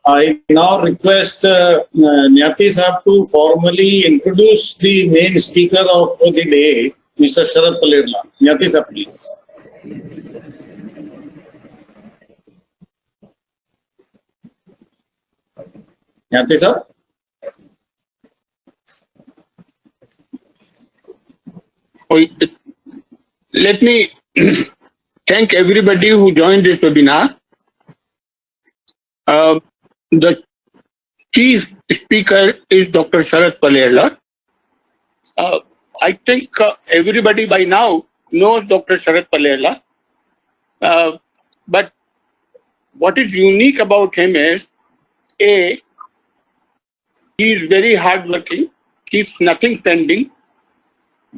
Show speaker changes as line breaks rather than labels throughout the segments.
I now request Nyati Saab to formally introduce the main speaker of the day, Mr. Sharad Palerla. Nyati Saab, please. Nyati Saab?
Let me thank everybody who joined this webinar. The chief speaker is Dr. Sharad Palerla. I think everybody by now knows Dr. Sharad Palerla. But what is unique about him is, A, he is very hardworking, keeps nothing pending,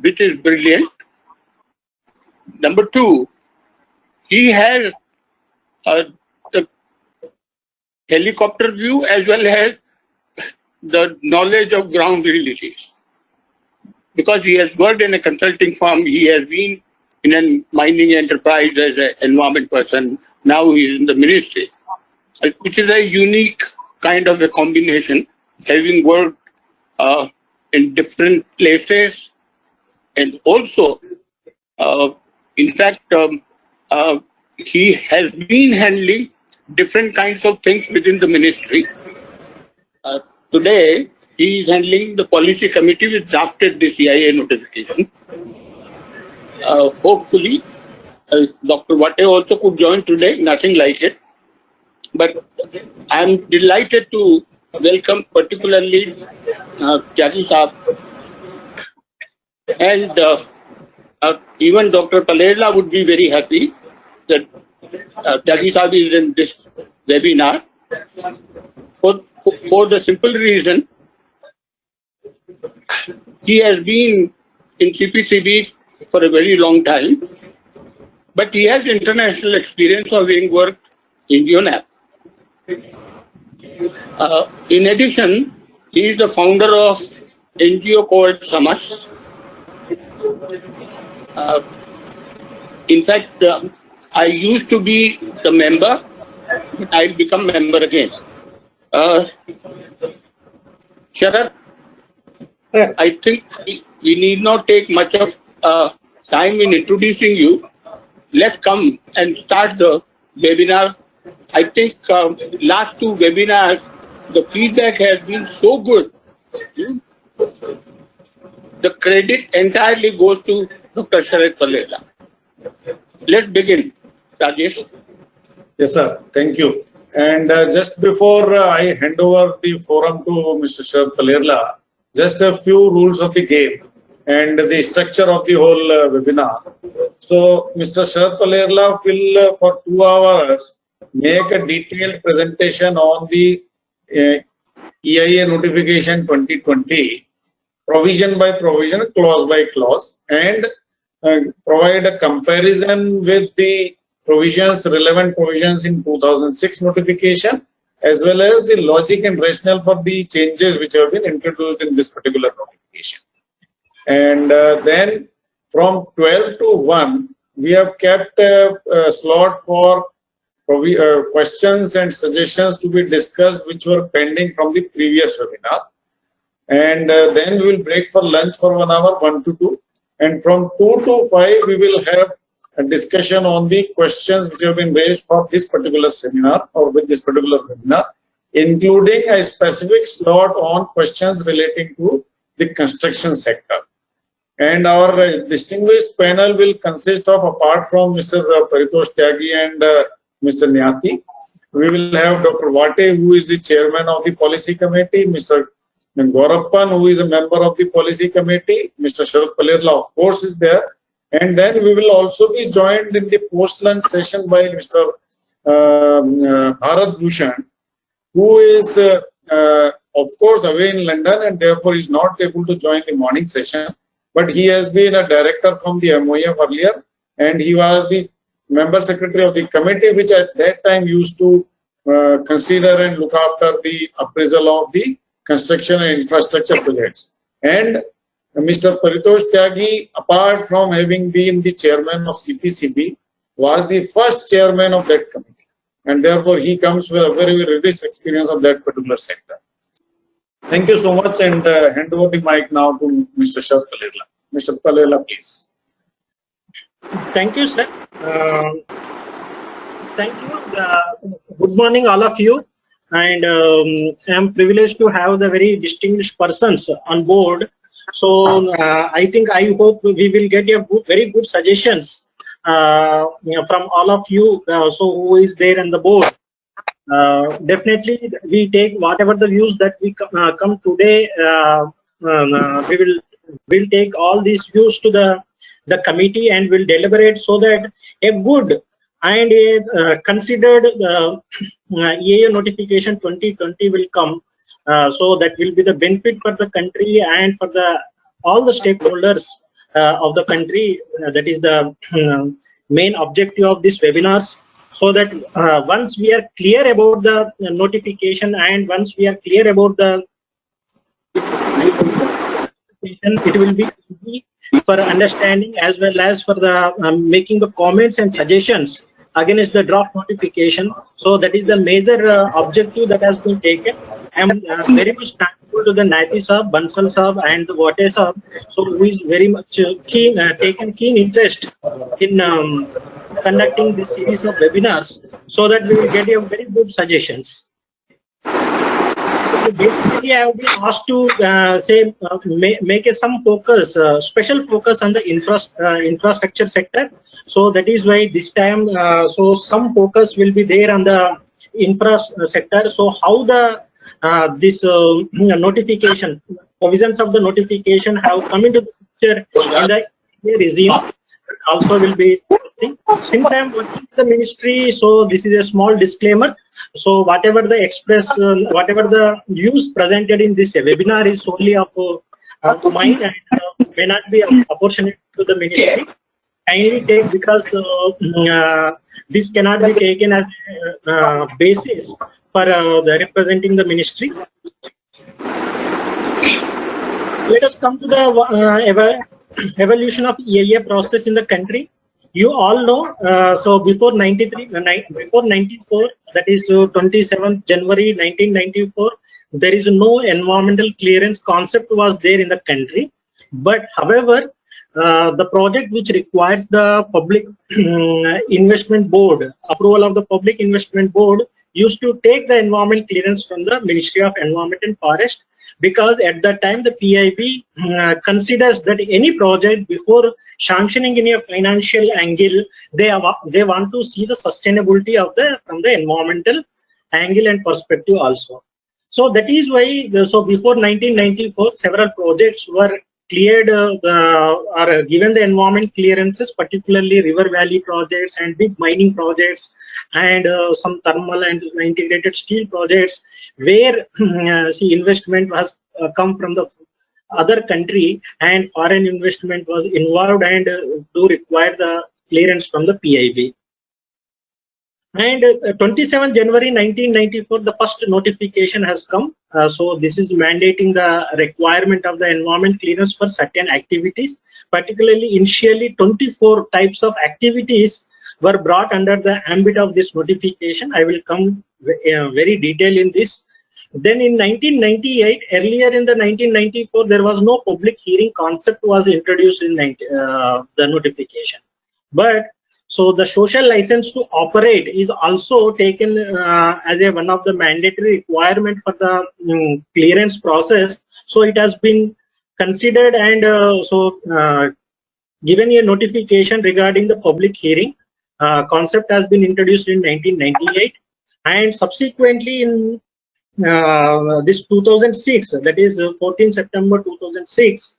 which is brilliant. Number two, he has the helicopter view as well as the knowledge of ground realities. Because he has worked in a consulting firm, he has been in a mining enterprise as an environment person, now he is in the ministry, which is a unique kind of a combination, having worked in different places, and also, in fact, he has been handling different kinds of things within the ministry. Today, he is handling the policy committee which drafted the CIA notification. Hopefully, Dr. Vate also could join today, nothing like it. But I am delighted to welcome particularly Tyagi Saab and even Dr. Palerla would be very happy that Tyagi Saab is in this webinar for the simple reason he has been in CPCB for a very long time, but he has international experience of having worked in UNEP. In addition, he is the founder of NGO called Samas. In fact, I used to be the member, but I'll become member again. Sharad, I think we need not take much of time in introducing you. Let's come and start the webinar. I think last two webinars, the feedback has been so good. The credit entirely goes to Dr. Sharad Palerla. Let's begin, Rajesh.
Yes, sir. Thank you. And just before I hand over the forum to Mr. Sharad Palerla, just a few rules of the game and the structure of the whole webinar. So, Mr. Sharad Palerla will, for 2 hours, make a detailed presentation on the EIA notification 2020, provision by provision, clause by clause, and provide a comparison with the provisions, relevant provisions in 2006 notification, as well as the logic and rationale for the changes which have been introduced in this particular notification. And then from 12 to 1, we have kept a slot for questions and suggestions to be discussed which were pending from the previous webinar. And then we will break for lunch for 1 hour, 1 to 2. And from 2 to 5, we will have a discussion on the questions which have been raised for this particular seminar or with this particular webinar, including a specific slot on questions relating to the construction sector. And our distinguished panel will consist of, apart from Mr. Paritosh Tyagi and Mr. Nyati, we will have Dr. Vate, who is the chairman of the policy committee, Mr. Gaurappan, who is a member of the policy committee, Mr. Sharad Palerla, of course, is there. And then we will also be joined in the post-lunch session by Mr. Bharat Bhushan, who is, of course, away in London and therefore is not able to join the morning session. But he has been a director from the MOF earlier, and he was the member secretary of the committee, which at that time used to consider and look after the appraisal of the construction and infrastructure projects. And Mr. Paritosh Tyagi, apart from having been the chairman of CPCB, was the first chairman of that committee. and therefore he comes with a very, very rich experience of that particular sector. Thank you so much, and hand over the mic now to Mr. Sharad Palerla. Mr. Palerla, please.
Thank you, sir. Thank you. Good morning, all of you. And I am privileged to have the very distinguished persons on board. So I hope we will get a very good suggestions from all of you. So who is there on the board? Definitely, we take whatever the views that we come today. We'll take all these views to the committee and will deliberate so that a good and a considered EAA notification 2020 will come. So that will be the benefit for the country and for all the stakeholders of the country. That is the main objective of these webinars. So that once we are clear about the notification and once we are clear about the it will be easy for understanding as well as for the making the comments and suggestions against the draft notification. So that is the major objective that has been taken. I am very much thankful to the Nati Sahab, Bansal Sahab and the Wate Sahab, so who is very much taken keen interest in conducting this series of webinars so that we will get a very good suggestions. So basically, I have been asked to make some focus, special focus on the infrastructure sector. So that is why this time, so some focus will be there on the infra sector. So how the this notification, provisions of the notification have come into the picture in the regime also will be interesting. Since I am working with the ministry, so this is a small disclaimer. So whatever the whatever the views presented in this webinar is solely of mine and may not be apportioned to the ministry. Kindly take, because this cannot be taken as a basis for the representing the ministry. Let us come to the evolution of EIA process in the country. You all know, so before 94, that is 27th January 1994, there is no environmental clearance concept was there in the country. But however, the project which requires the public investment board, approval of the public investment board, used to take the environment clearance from the Ministry of Environment and Forest, because at that time the PIB considers that any project, before sanctioning in a financial angle, they want to see the sustainability of from the environmental angle and perspective also. So that is why so before 1994 several projects were cleared or given the environment clearances, particularly river valley projects and big mining projects and some thermal and integrated steel projects, where see investment was come from the other country and foreign investment was involved and do require the clearance from the PIB. And 27 January 1994, the first notification has come. So this is mandating the requirement of the environment clearance for certain activities. Particularly, initially 24 types of activities were brought under the ambit of this notification. I will come very detailed in this. Then in 1998, earlier in the 1994, there was no public hearing concept was introduced in the notification. But so the social license to operate is also taken as one of the mandatory requirement for the clearance process. So it has been considered and given a notification regarding the public hearing. Concept has been introduced in 1998, and subsequently in this 2006, that is 14 September 2006,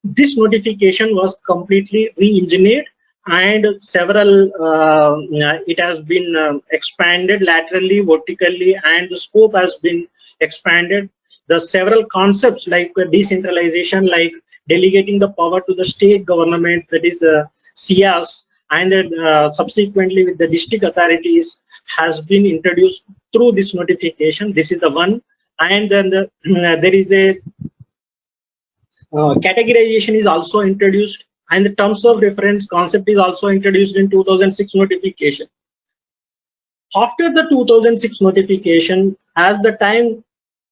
this notification was completely re-engineered, and several it has been expanded laterally, vertically, and the scope has been expanded. The several concepts like decentralization, like delegating the power to the state governments, that is SIAS, and subsequently with the district authorities, has been introduced through this notification. This is the one. And then there is a categorization is also introduced, and the terms of reference concept is also introduced in 2006 notification. After the 2006 notification, as the time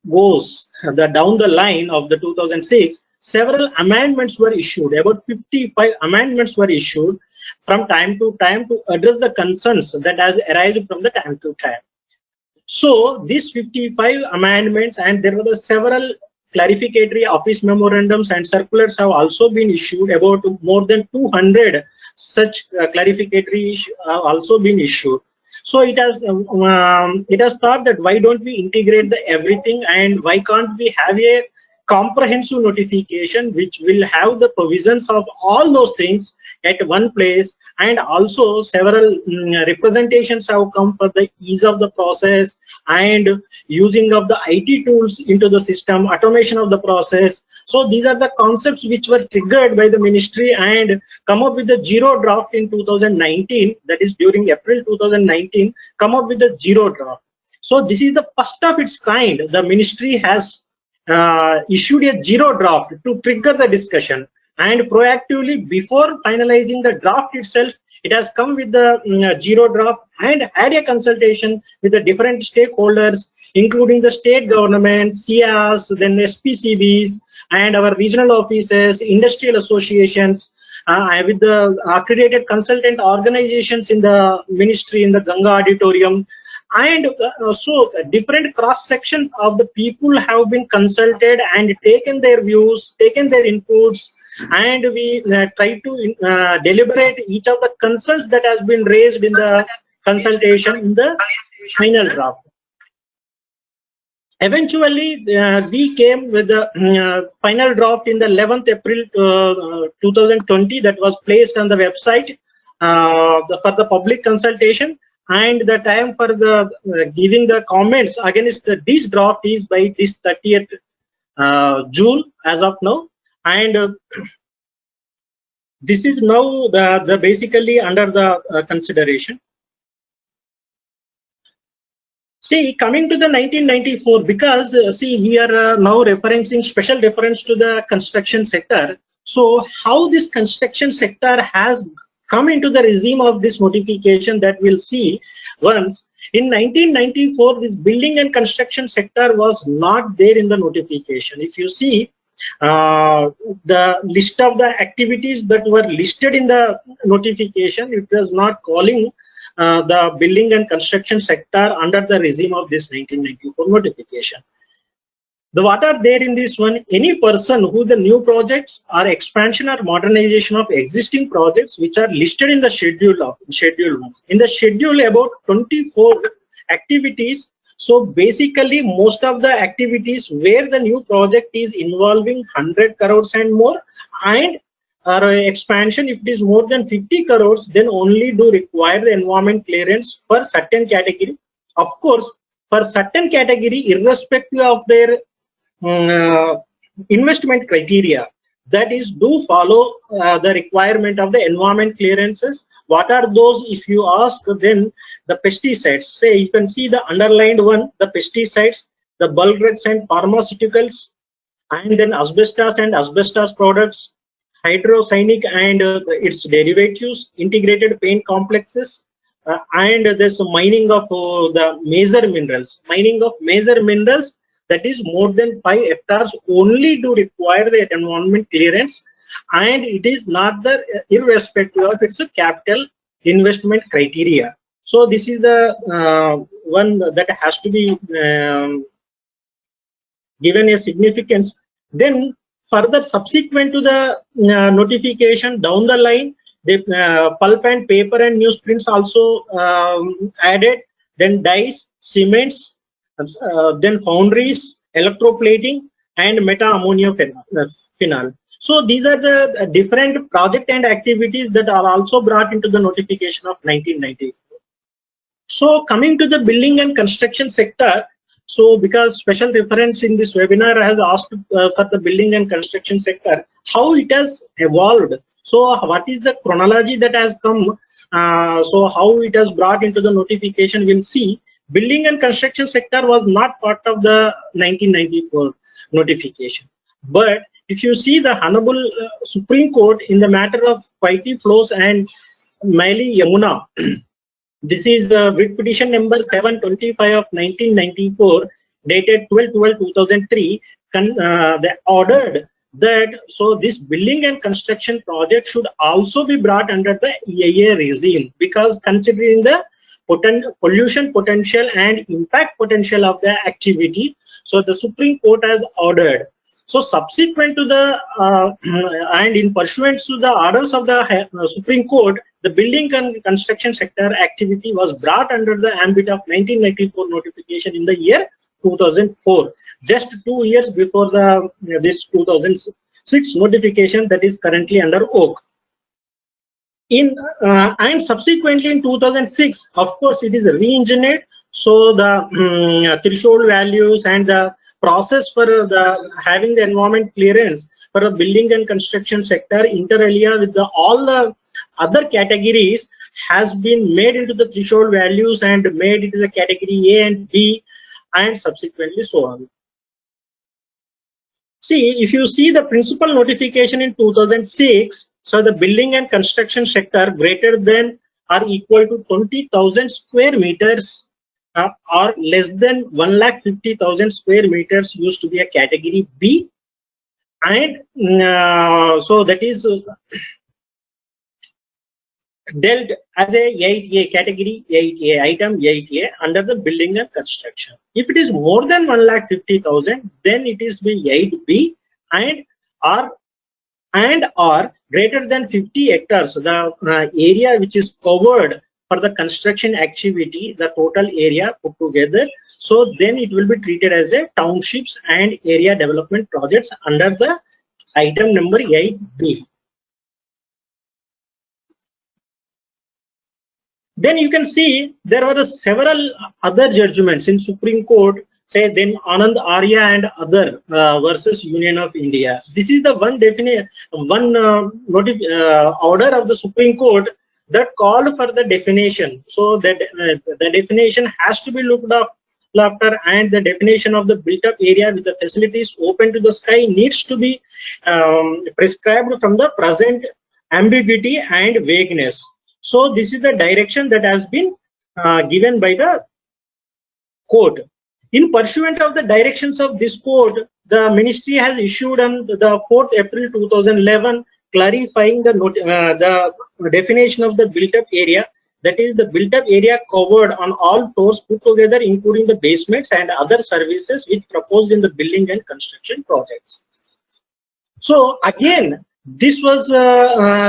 goes down the line of the 2006, several amendments were issued. About 55 amendments were issued from time to time to address the concerns that has arisen from the time to time. So these 55 amendments, and there were several clarificatory office memorandums and circulars have also been issued. About more than 200 such clarificatory also been issued. So it has thought that why don't we integrate the everything, and why can't we have a comprehensive notification which will have the provisions of all those things at one place. And also several representations have come for the ease of the process and using of the IT tools into the system, automation of the process. So these are the concepts which were triggered by the ministry and come up with the zero draft in 2019, that is during April 2019, come up with the zero draft. So this is the first of its kind. The ministry has issued a zero draft to trigger the discussion, and proactively before finalizing the draft itself, it has come with the zero draft and had a consultation with the different stakeholders, including the state government, CIAs, then SPCBs, and our regional offices, industrial associations, with the accredited consultant organizations in the ministry, in the Ganga auditorium. And so different cross section of the people have been consulted and taken their views, taken their inputs, and we try to deliberate each of the concerns that has been raised in the consultation in the final draft. Eventually, we came with the final draft in the 11th April 2020 that was placed on the website for the public consultation. And the time for the giving the comments against this draft is by this 30th June as of now. And this is now the basically under the consideration. See, coming to the 1994, because see, we are now referencing special reference to the construction sector. So how this construction sector has come into the regime of this notification, that we'll see once. In 1994, this building and construction sector was not there in the notification. If you see the list of the activities that were listed in the notification, it was not calling the building and construction sector under the regime of this 1994 notification. What are there in this one? Any person who the new projects or expansion or modernization of existing projects which are listed in the schedule 1. In the schedule, about 24 activities. So basically, most of the activities where the new project is involving 100 crores and more, and or expansion, if it is more than 50 crores, then only do require the environment clearance for certain category. Of course, for certain category, irrespective of their investment criteria, that is, do follow the requirement of the environment clearances. What are those? If you ask, then the pesticides, say you can see the underlined one, the pesticides, the bulk drugs and pharmaceuticals, and then asbestos and asbestos products, hydrocyanic and its derivatives, integrated paint complexes, and there's mining of the major minerals. Mining of major minerals, that is more than 5 hectares, only do require the environment clearance, and it is not the irrespective of its a capital investment criteria. So this is the one that has to be given a significance. Then further subsequent to the notification down the line, the pulp and paper and newsprints also added, then dyes, cements, then foundries, electroplating, and meta-ammonia phenol. So these are the different project and activities that are also brought into the notification of 1994. So coming to the building and construction sector, so because special reference in this webinar has asked for the building and construction sector, how it has evolved. So what is the chronology that has come? So how it has brought into the notification, we'll see. Building and construction sector was not part of the 1994 notification. But if you see the Honorable Supreme Court in the matter of Paiti Flows and Maili Yamuna, This is writ petition number 725 of 1994, dated 12/12/2003. They ordered that so this building and construction project should also be brought under the EIA regime, because considering the pollution potential and impact potential of the activity, so the Supreme Court has ordered. So subsequent to the and in pursuant to the orders of the Supreme Court, the building and construction sector activity was brought under the ambit of 1994 notification in the year 2004, just 2 years before the this 2006 notification that is currently under oak. And subsequently in 2006, of course, it is re-engineered. So the threshold values and the process for the having the environment clearance for the building and construction sector inter alia with all the other categories has been made into the threshold values and made it is a category A and B, and subsequently so on. See, if you see the principal notification in 2006, so the building and construction sector greater than or equal to 20,000 square meters or less than 1,50,000 square meters used to be a category B, and so that is dealt as a 8A category, 8A item 8A under the building and construction. If it is more than 1,50,000, then it is be 8B and or greater than 50 hectares, the area which is covered for the construction activity, the total area put together. So then it will be treated as a townships and area development projects under the item number 8B. Then you can see there were several other judgments in Supreme Court, say then Anand Arya and other versus Union of India. This is the one order of the Supreme Court that called for the definition. So that the definition has to be looked after, and the definition of the built-up area with the facilities open to the sky needs to be prescribed from the present ambiguity and vagueness. So this is the direction that has been given by the court. In pursuant of the directions of this court, the ministry has issued on the 4th April 2011 clarifying the definition of the built-up area, that is the built-up area covered on all floors put together, including the basements and other services which proposed in the building and construction projects. So again, this was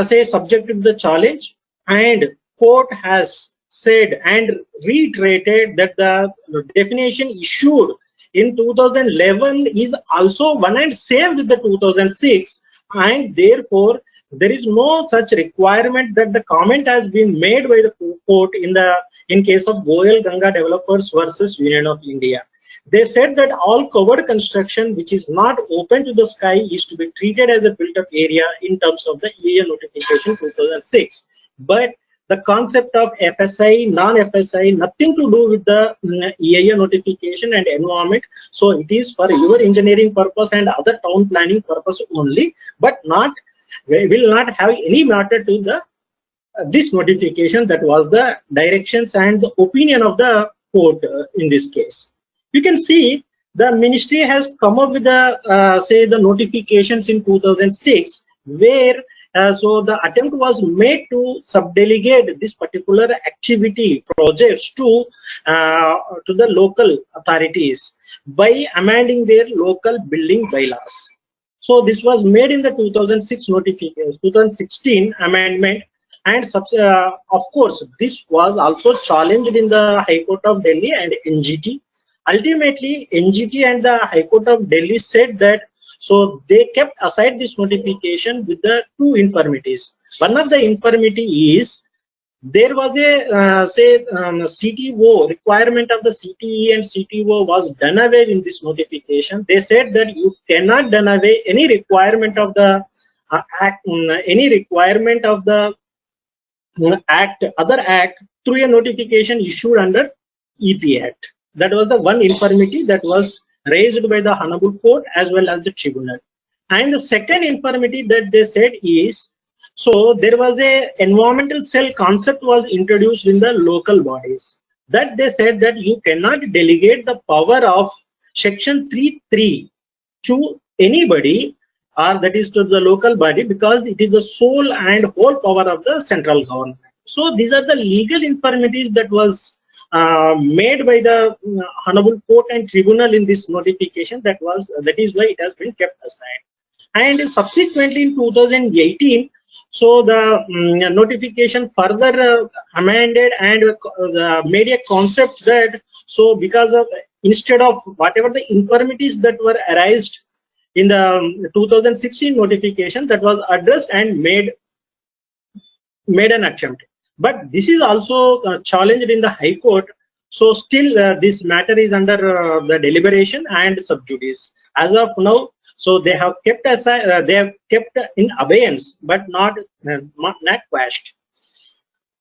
say subject to the challenge, and court has said and reiterated that the definition issued in 2011 is also one and same with the 2006, and therefore there is no such requirement that the comment has been made by the court in case of Goyal Ganga Developers versus Union of India. They said that all covered construction which is not open to the sky is to be treated as a built-up area in terms of the EIA notification 2006. But the concept of FSI, non-FSI, nothing to do with the EIA notification and environment. So it is for your engineering purpose and other town planning purpose only, but will not have any matter to the this notification. That was the directions and the opinion of the court in this case. You can see the ministry has come up with the say the notifications in 2006, where so the attempt was made to subdelegate this particular activity projects to the local authorities by amending their local building bylaws. So this was made in the 2006 notification, 2016 amendment, and of course this was also challenged in the High Court of Delhi and NGT. Ultimately, NGT and the High Court of Delhi said that so they kept aside this notification with the two infirmities. One of the infirmity is there was a CTO requirement of the CTE and CTO was done away in this notification. They said that you cannot done away any requirement of the act, any requirement of the other act through a notification issued under EP Act. That was the one infirmity that was raised by the Honorable Court as well as the tribunal. And the second infirmity that they said is So there was a environmental cell concept was introduced in the local bodies, that they said that you cannot delegate the power of section 3(3) to anybody, or that is to the local body, because it is the sole and whole power of the central government. So these are the legal infirmities that was made by the honorable court and tribunal in this notification. That is why it has been kept aside. And subsequently in 2018, so the notification further amended and made a concept that, so because of, instead of whatever the infirmities that were arised in the 2016 notification, that was addressed and made an attempt. But this is also challenged in the High Court. So still this matter is under the deliberation and sub judice as of now. So they have kept aside, they have kept in abeyance, but not quashed.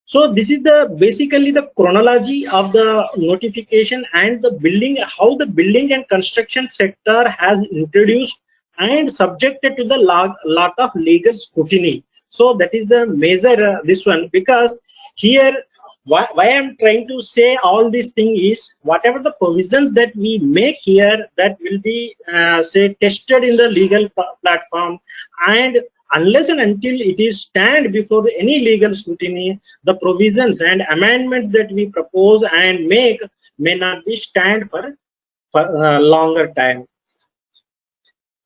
So this is the basically the chronology of the notification and the building, how the building and construction sector has introduced and subjected to the lot of legal scrutiny. So that is the major this one, because here why I'm trying to say all these things is, whatever the provisions that we make here, that will be say tested in the legal platform, and unless and until it is stand before any legal scrutiny, the provisions and amendments that we propose and make may not be stand for longer time.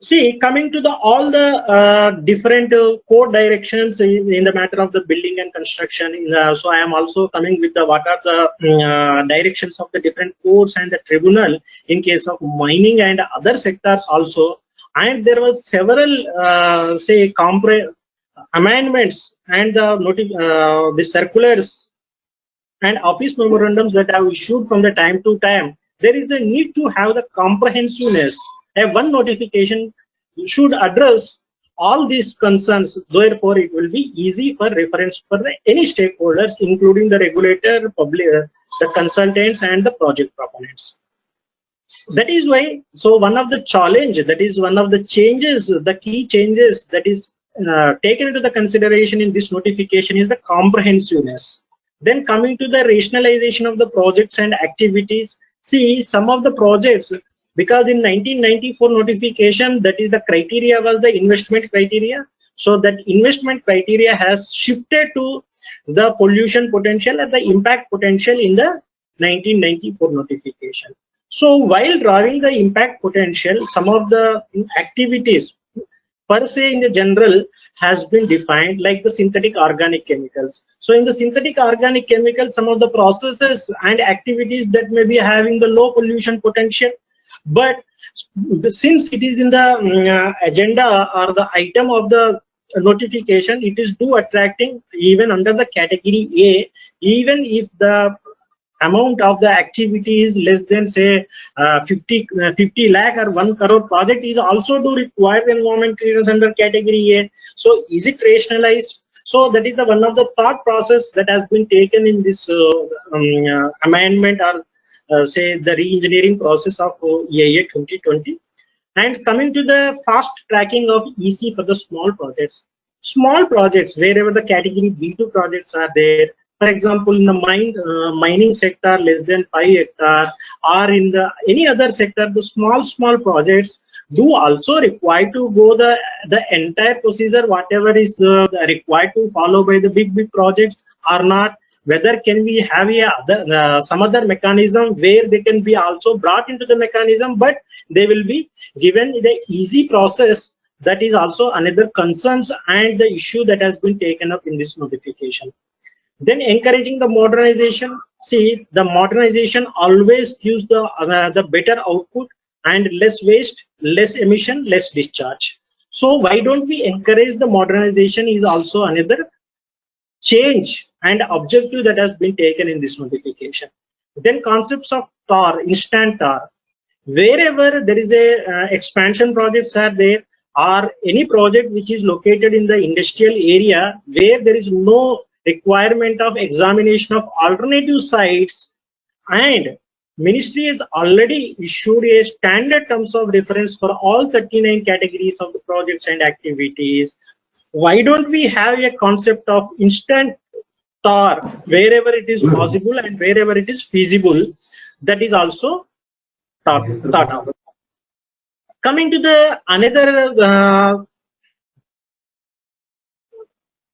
See, coming to the all the different code directions in the matter of the building and construction, so I am also coming with the what are the directions of the different codes and the tribunal in case of mining and other sectors also. And there was several say amendments and the circulars and office memorandums that have issued from the time to time. There is a need to have the comprehensiveness. One notification should address all these concerns. Therefore, it will be easy for reference for any stakeholders, including the regulator, public, the consultants, and the project proponents. That is why, so one of the challenge, that is one of the changes, the key changes that is taken into the consideration in this notification is the comprehensiveness. Then coming to the rationalization of the projects and activities. See, some of the projects, because in 1994 notification, that is the criteria was the investment criteria. So that investment criteria has shifted to the pollution potential and the impact potential in the 1994 notification. So while drawing the impact potential, some of the activities per se in the general has been defined, like the synthetic organic chemicals. So in the synthetic organic chemicals, some of the processes and activities that may be having the low pollution potential, but since it is in the agenda or the item of the notification, it is too attracting even under the category A, even if the amount of the activity is less than say 50 lakh or 1 crore project is also to require the environment clearance under category A. So is it rationalized? So that is the one of the thought process that has been taken in this amendment or say the re-engineering process of EIA 2020. And coming to the fast tracking of EC for the small projects. Small projects, wherever the category B2 projects are there, for example, in the mining sector less than 5 hectares, or in the any other sector, the small projects do also require to go the entire procedure, whatever is required to follow by the big projects or not. Whether can we have some other mechanism where they can be also brought into the mechanism, but they will be given the easy process. That is also another concerns and the issue that has been taken up in this notification. Then encouraging the modernization. See, the modernization always gives the better output and less waste, less emission, less discharge. So why don't we encourage the modernization is also another change and objective that has been taken in this notification. Then concepts of TAR, instant TAR. Wherever there is a expansion projects are there, or any project which is located in the industrial area where there is no requirement of examination of alternative sites, and ministry has already issued a standard terms of reference for all 39 categories of the projects and activities. why don't we have a concept of instant TAR wherever it is possible and wherever it is feasible? That is also thought of. Coming to the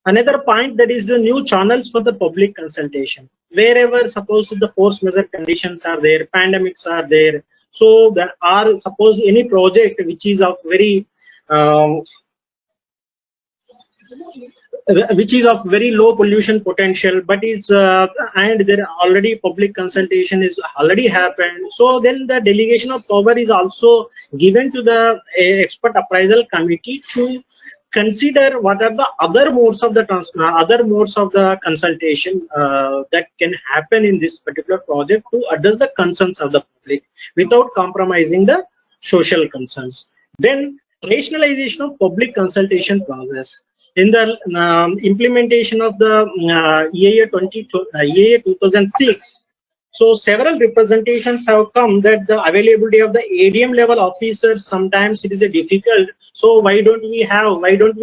another point, that is the new channels for the public consultation. Wherever suppose the force majeure conditions are there, pandemics are there, so there are suppose any project which is of very low pollution potential, but it's and there already public consultation is already happened. So then the delegation of power is also given to the expert appraisal committee to consider what are the other modes of the consultation that can happen in this particular project to address the concerns of the public without compromising the social concerns. Then rationalization of public consultation process. In the implementation of the EIA 2006, so several representations have come that the availability of the ADM level officers, sometimes it is a difficult. So why don't we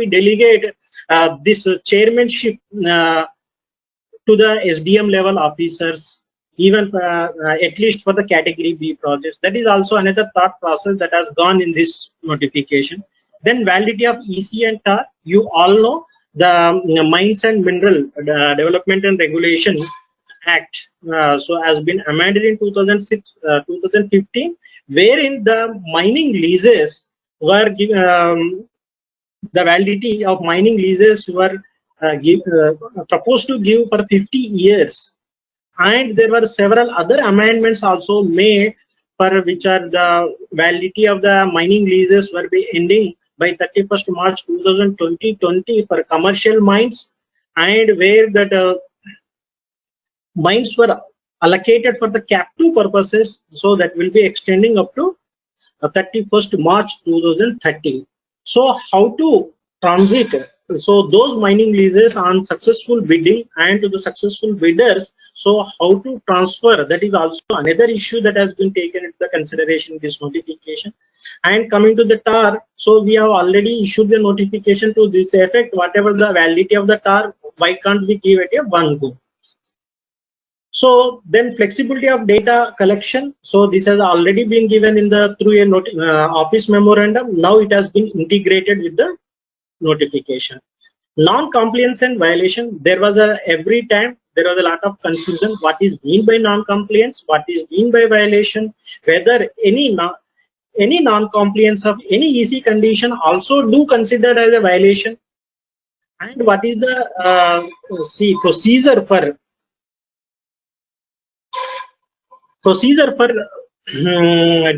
delegate this chairmanship to the SDM level officers, even at least for the category B projects? That is also another thought process that has gone in this notification. Then validity of EC and TAR. You all know the Mines and Mineral Development and Regulation Act so has been amended in 2015, wherein the mining leases were the validity of mining leases were proposed to give for 50 years, and there were several other amendments also made for which are the validity of the mining leases were be ending by 31st March 2020 for commercial mines, and where that mines were allocated for the Cap2 purposes, so that will be extending up to 31st March 2030. So how to transit? So those mining leases on successful bidding and to the successful bidders, so how to transfer, that is also another issue that has been taken into the consideration in this notification. And coming to the TAR, so we have already issued the notification to this effect. Whatever the validity of the TAR, why can't we give it a one go? So then flexibility of data collection. So this has already been given in the through a office memorandum. Now it has been integrated with the notification. Non-compliance and violation. There was every time there was a lot of confusion. What is mean by non-compliance? What is mean by violation? Whether any non-compliance of any EC condition also do considered as a violation. And what is the procedure for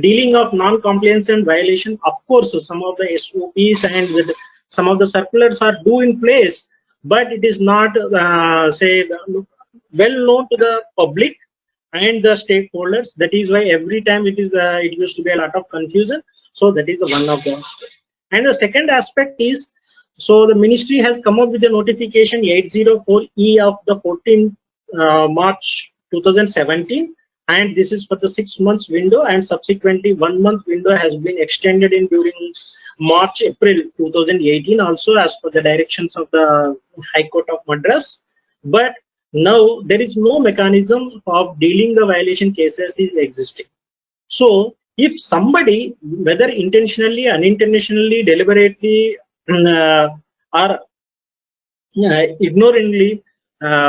dealing of non-compliance and violation? Of course, some of the SOPs and with some of the circulars are due in place, but it is not well known to the public and the stakeholders. That is why every time it used to be a lot of confusion. So that is one of the aspects. And the second aspect is, so the ministry has come up with a notification 804E of the 14th March 2017. And this is for the 6 months window, and subsequently 1 month window has been extended in during March-April 2018 also, as per the directions of the High Court of Madras. But now there is no mechanism of dealing the violation cases is existing. So if somebody, whether intentionally, unintentionally, deliberately or ignorantly,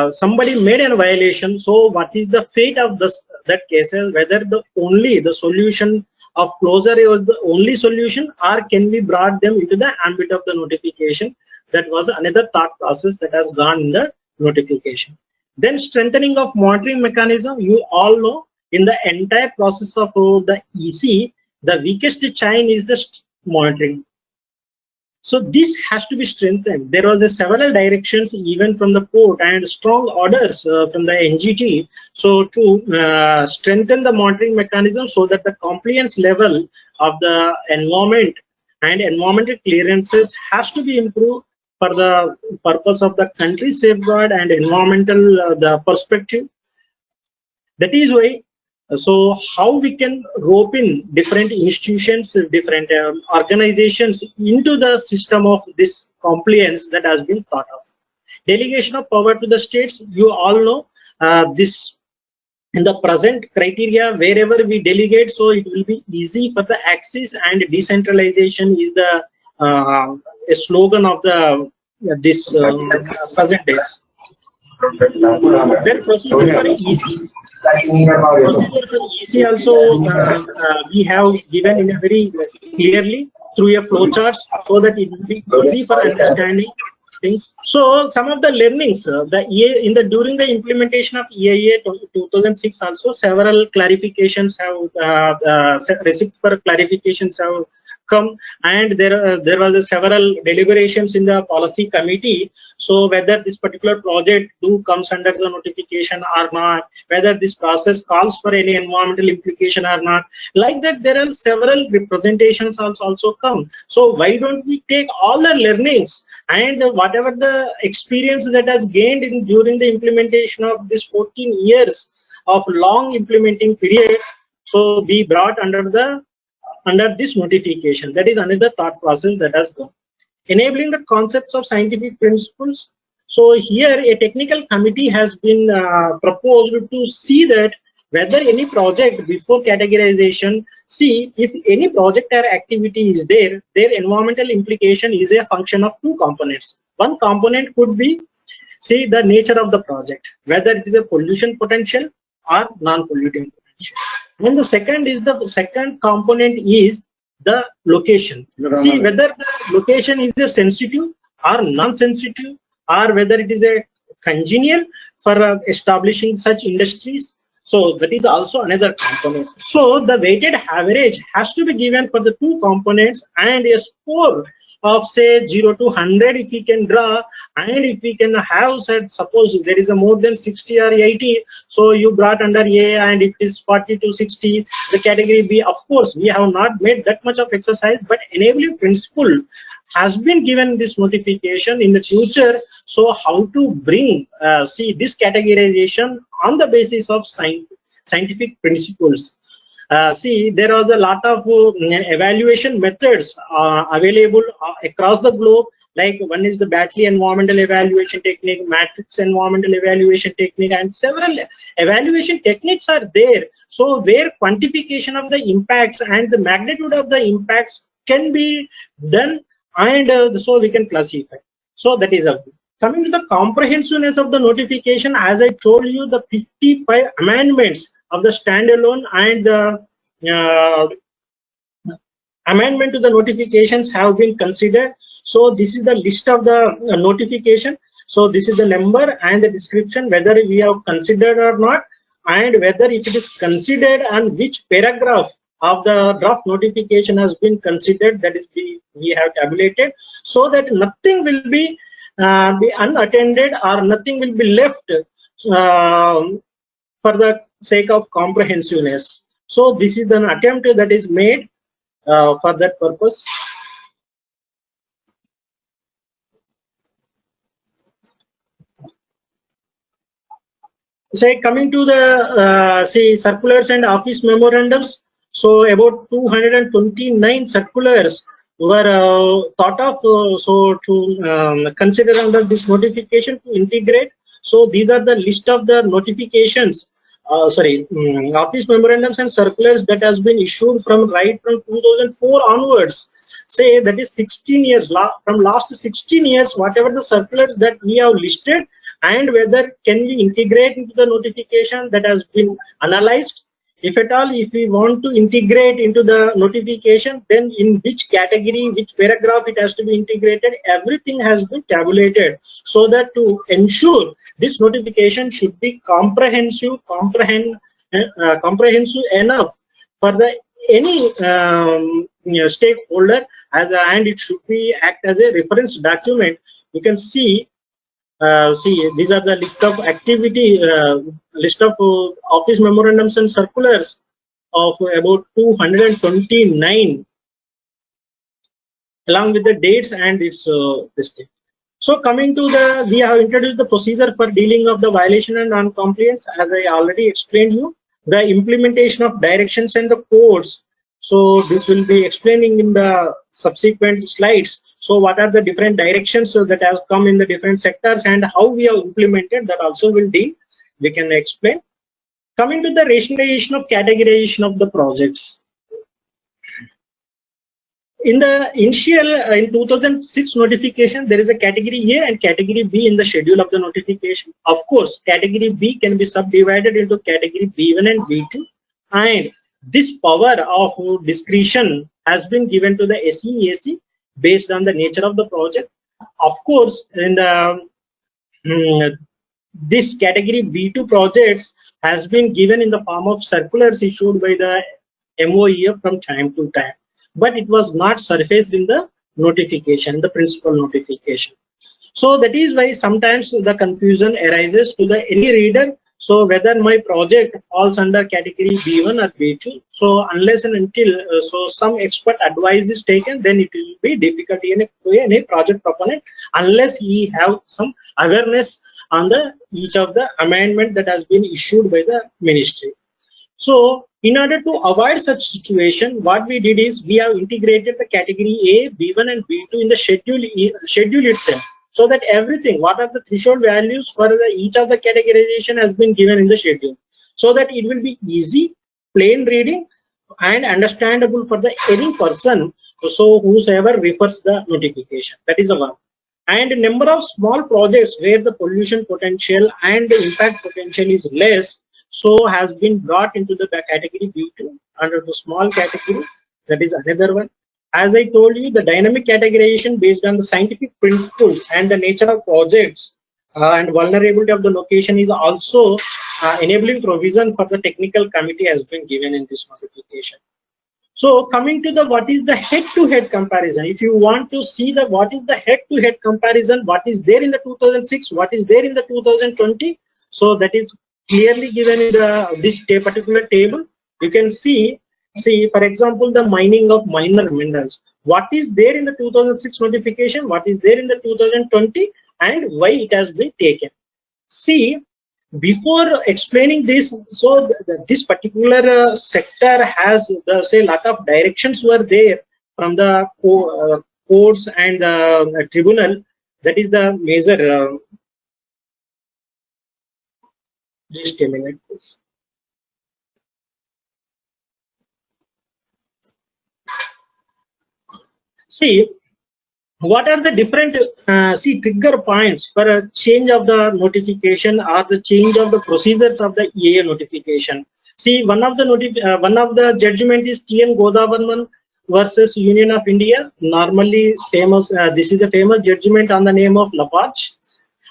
somebody made a violation, so what is the fate of that case? Whether the solution of closure is the only solution, or can we brought them into the ambit of the notification? That was another thought process that has gone in the notification. Then strengthening of monitoring mechanism. You all know in the entire process of the EC, the weakest chain is the monitoring. So this has to be strengthened. There was several directions even from the court and strong orders from the NGT. So to strengthen the monitoring mechanism so that the compliance level of the environment and environmental clearances has to be improved for the purpose of the country safeguard and environmental the perspective. That is why So how we can rope in different institutions, different organizations into the system of this compliance that has been thought of. Delegation of power to the states, you all know this in the present criteria, wherever we delegate, so it will be easy for the access, and decentralization is the a slogan of the this present days. Then procedure for EC. Procedure for EC also we have given in a very clearly through a flowchart, so that it will be easy for understanding things. So some of the learnings, the EA in the during the implementation of EIA 2006 also several clarifications have received for clarifications have come, and there was several deliberations in the policy committee. So whether this particular project comes under the notification or not, whether this process calls for any environmental implication or not, like that there are several representations also come. So why don't we take all the learnings and whatever the experience that has gained during the implementation of this 14 years of long implementing period, so be brought under this notification. That is another thought process that has gone. Enabling the concepts of scientific principles. So here a technical committee has been proposed to see that whether any project before categorization, see if any project or activity is there, their environmental implication is a function of two components. One component could be, see, the nature of the project, whether it is a pollution potential or non-polluting potential. And the second component is the location. See whether the location is a sensitive or non-sensitive, or whether it is a congenial for establishing such industries. So that is also another component. So the weighted average has to be given for the two components, and a score of say 0 to 100 if we can draw, and if we can have said, suppose there is a more than 60 or 80, so you brought under A, and if it is 40 to 60 the category B. Of course we have not made that much of exercise, but enabling principle has been given this notification in the future. So how to bring see this categorization on the basis of scientific principles. See, there was a lot of evaluation methods available across the globe. Like one is the Batley environmental evaluation technique, matrix environmental evaluation technique, and several evaluation techniques are there. So where quantification of the impacts and the magnitude of the impacts can be done, and so we can classify. So that is a coming to the comprehensiveness of the notification. As I told you, the 55 amendments of the standalone and the amendment to the notifications have been considered. So this is the list of the notification. So this is the number and the description, whether we have considered or not, and whether if it is considered and which paragraph of the draft notification has been considered, that is we have tabulated, so that nothing will be unattended or nothing will be left for the sake of comprehensiveness. So this is an attempt that is made for that purpose. Say coming to the say circulars and office memorandums. So about 229 circulars were thought of so to consider under this notification to integrate. So these are the list of the notifications, office memorandums and circulars that has been issued from 2004 onwards. Say that is 16 years, from last 16 years, whatever the circulars that we have listed, and whether can we integrate into the notification, that has been analyzed. If at all, if we want to integrate into the notification, then in which category, which paragraph it has to be integrated, everything has been tabulated, so that to ensure this notification should be comprehensive enough for the any stakeholder, and it should be act as a reference document. You can see. See, these are the list of activity, list of office memorandums and circulars of about 229, along with the dates and its this thing. So coming to we have introduced the procedure for dealing of the violation and non-compliance, as I already explained you. the implementation of directions and the codes. So this will be explaining in the subsequent slides. So what are the different directions that have come in the different sectors and how we have implemented, that also will deal. We can explain. Coming to the rationalization of categorization of the projects. In the initial, in 2006 notification, there is a category A and category B in the schedule of the notification. Of course, category B can be subdivided into category B1 and B2. And this power of discretion has been given to the SEAC based on the nature of the project. Of course, in the, this category B2 projects has been given in the form of circulars issued by the MOEF from time to time, but it was not surfaced in the notification, the principal notification. So that is why sometimes the confusion arises to the any reader. So whether my project falls under category B1 or B2. So unless and until so some expert advice is taken, then it will be difficult in any project proponent unless he have some awareness on the each of the amendment that has been issued by the ministry. So in order to avoid such situation, what we did is we have integrated the category A, B1 and B2 in the schedule itself, so that everything, what are the threshold values for each of the categorization has been given in the schedule, so that it will be easy, plain reading and understandable for the any person, so whosoever refers the notification. That is the one. And a number of small projects where the pollution potential and the impact potential is less, so has been brought into the category B2 under the small category. That is another one. As I told you, the dynamic categorization based on the scientific principles and the nature of projects and vulnerability of the location is also enabling provision for the technical committee has been given in this notification. So coming to the what is the head-to-head comparison, if you want to see the what is the head-to-head comparison, what is there in the 2006, what is there in the 2020, so that is clearly given in the this particular table. You can see for example the mining of minor minerals, what is there in the 2006 notification, what is there in the 2020, and why it has been taken. See, before explaining this, so this particular sector has the say lot of directions were there from the courts and tribunal. That is the major just a minute. See, what are the different trigger points for a change of the notification or the change of the procedures of the EA notification? See, one of the judgment is TN Godavarman versus Union of India. Normally famous. This is the famous judgment on the name of Lafarge,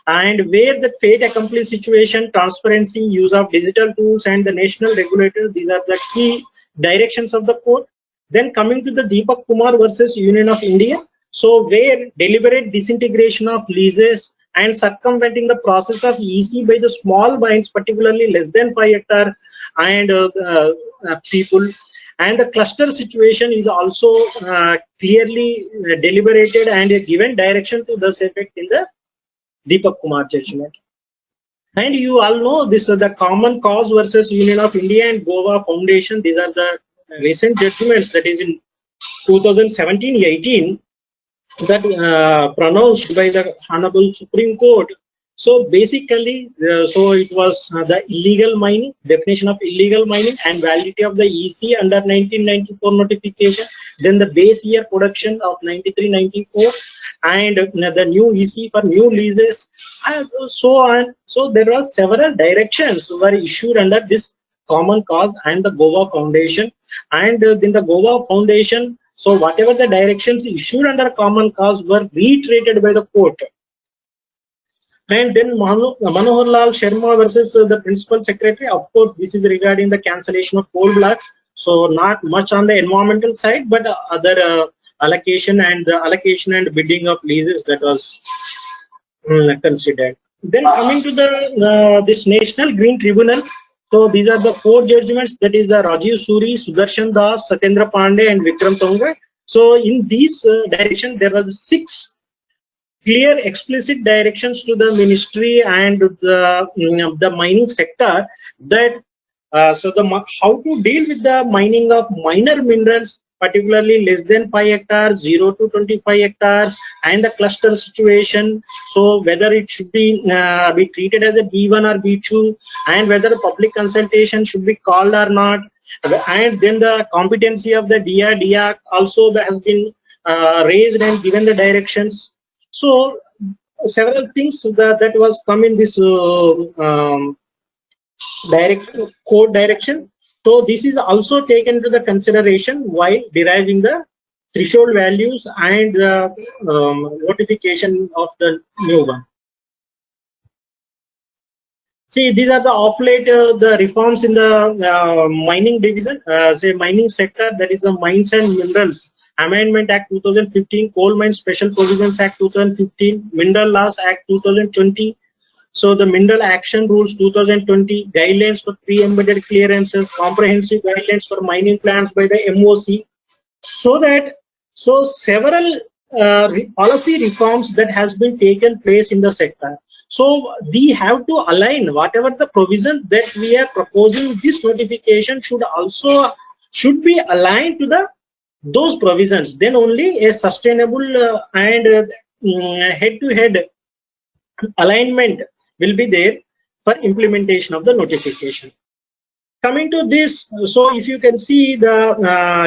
and where the fait accompli situation, transparency, use of digital tools, and the national regulator. These are the key directions of the court. Then coming to the Deepak Kumar versus Union of India. So where deliberate disintegration of leases and circumventing the process of EC by the small mines, particularly less than 5 hectare and people, and the cluster situation is also clearly deliberated and given direction to this effect in the Deepak Kumar judgment. And you all know this is the common cause versus Union of India and Goa Foundation. These are the recent judgments, that is in 2017-18. that pronounced by the Honorable Supreme Court. So basically, so it was the illegal mining, definition of illegal mining and validity of the EC under 1994 notification, then the base year production of 93-94 and the new EC for new leases and so on. So there are several directions were issued under this common cause and the Goa Foundation, and then the Goa Foundation. So whatever the directions issued under common cause were reiterated by the court. And then Manohar Lal Sharma versus the principal secretary. Of course, this is regarding the cancellation of coal blocks. So not much on the environmental side, but other allocation and bidding of leases that was considered. Then coming to the this National Green Tribunal. So these are the 4 judgments, that is the Rajiv Suri, Sudarshan Das, Satyendra Pandey and Vikram Tonga. So in these direction, there was 6 clear explicit directions to the ministry and the mining sector that how to deal with the mining of minor minerals, particularly less than 5 hectares, 0 to 25 hectares, and the cluster situation. So whether it should be treated as a B1 or B2, and whether public consultation should be called or not, and then the competency of the DIA also has been raised and given the directions. So several things that was come in this code direction. So this is also taken into the consideration while deriving the threshold values and notification of the new one. See, these are the of late the reforms in the mining division, say mining sector, that is the Mines and Minerals Amendment Act 2015, Coal Mines Special Provisions Act 2015, Mineral Laws Act 2020. So the Mineral Action Rules 2020, guidelines for pre-embedded clearances, comprehensive guidelines for mining plans by the MOC. So several policy reforms that has been taken place in the sector. So we have to align whatever the provision that we are proposing. This notification should be aligned to those provisions. Then only a sustainable and head-to-head alignment will be there for implementation of the notification. Coming to this, so if you can see the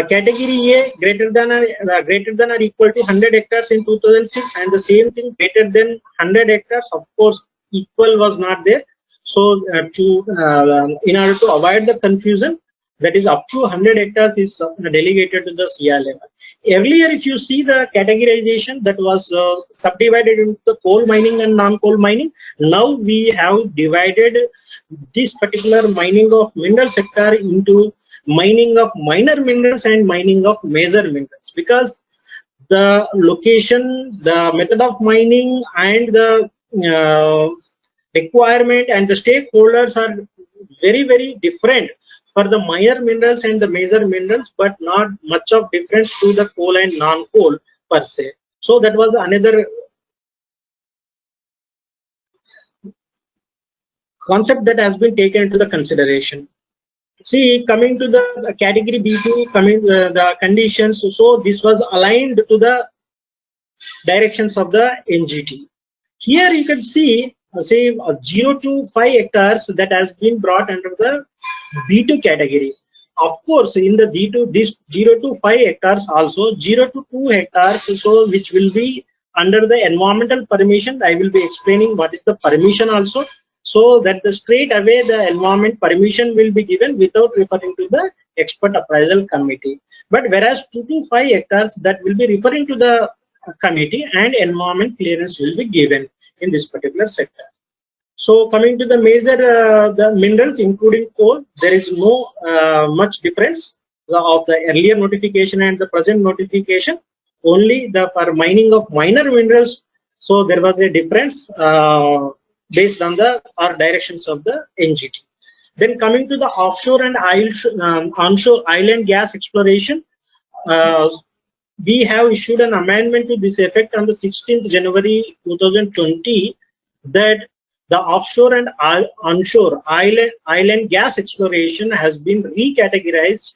category A greater than or equal to 100 hectares in 2006, and the same thing greater than 100 hectares. Of course, equal was not there. So in order to avoid the confusion, that is up to 100 hectares is delegated to the CR level. Earlier, if you see the categorization, that was subdivided into the coal mining and non-coal mining. Now we have divided this particular mining of mineral sector into mining of minor minerals and mining of major minerals, because the location, the method of mining, and the requirement and the stakeholders are very, very different for the minor minerals and the major minerals, but not much of difference to the coal and non-coal per se. So that was another concept that has been taken into the consideration. See, coming to the category B2, the conditions, so this was aligned to the directions of the NGT. Here you can see, say 0 to 5 hectares that has been brought under the B2 category. Of course, in the D2, this 0 to 5 hectares also, 0 to 2 hectares, so which will be under the environmental permission. I will be explaining what is the permission also, so that the straight away the environment permission will be given without referring to the expert appraisal committee. But whereas 2 to 5 hectares, that will be referring to the committee, and environment clearance will be given in this particular sector. So coming to the major the minerals including coal, there is no much difference of the earlier notification and the present notification. Only for mining of minor minerals, so there was a difference based on the directions of the NGT. Then coming to the offshore and onshore oil and gas exploration, we have issued an amendment to this effect on the 16th January 2020, that the offshore and onshore oil and gas exploration has been recategorized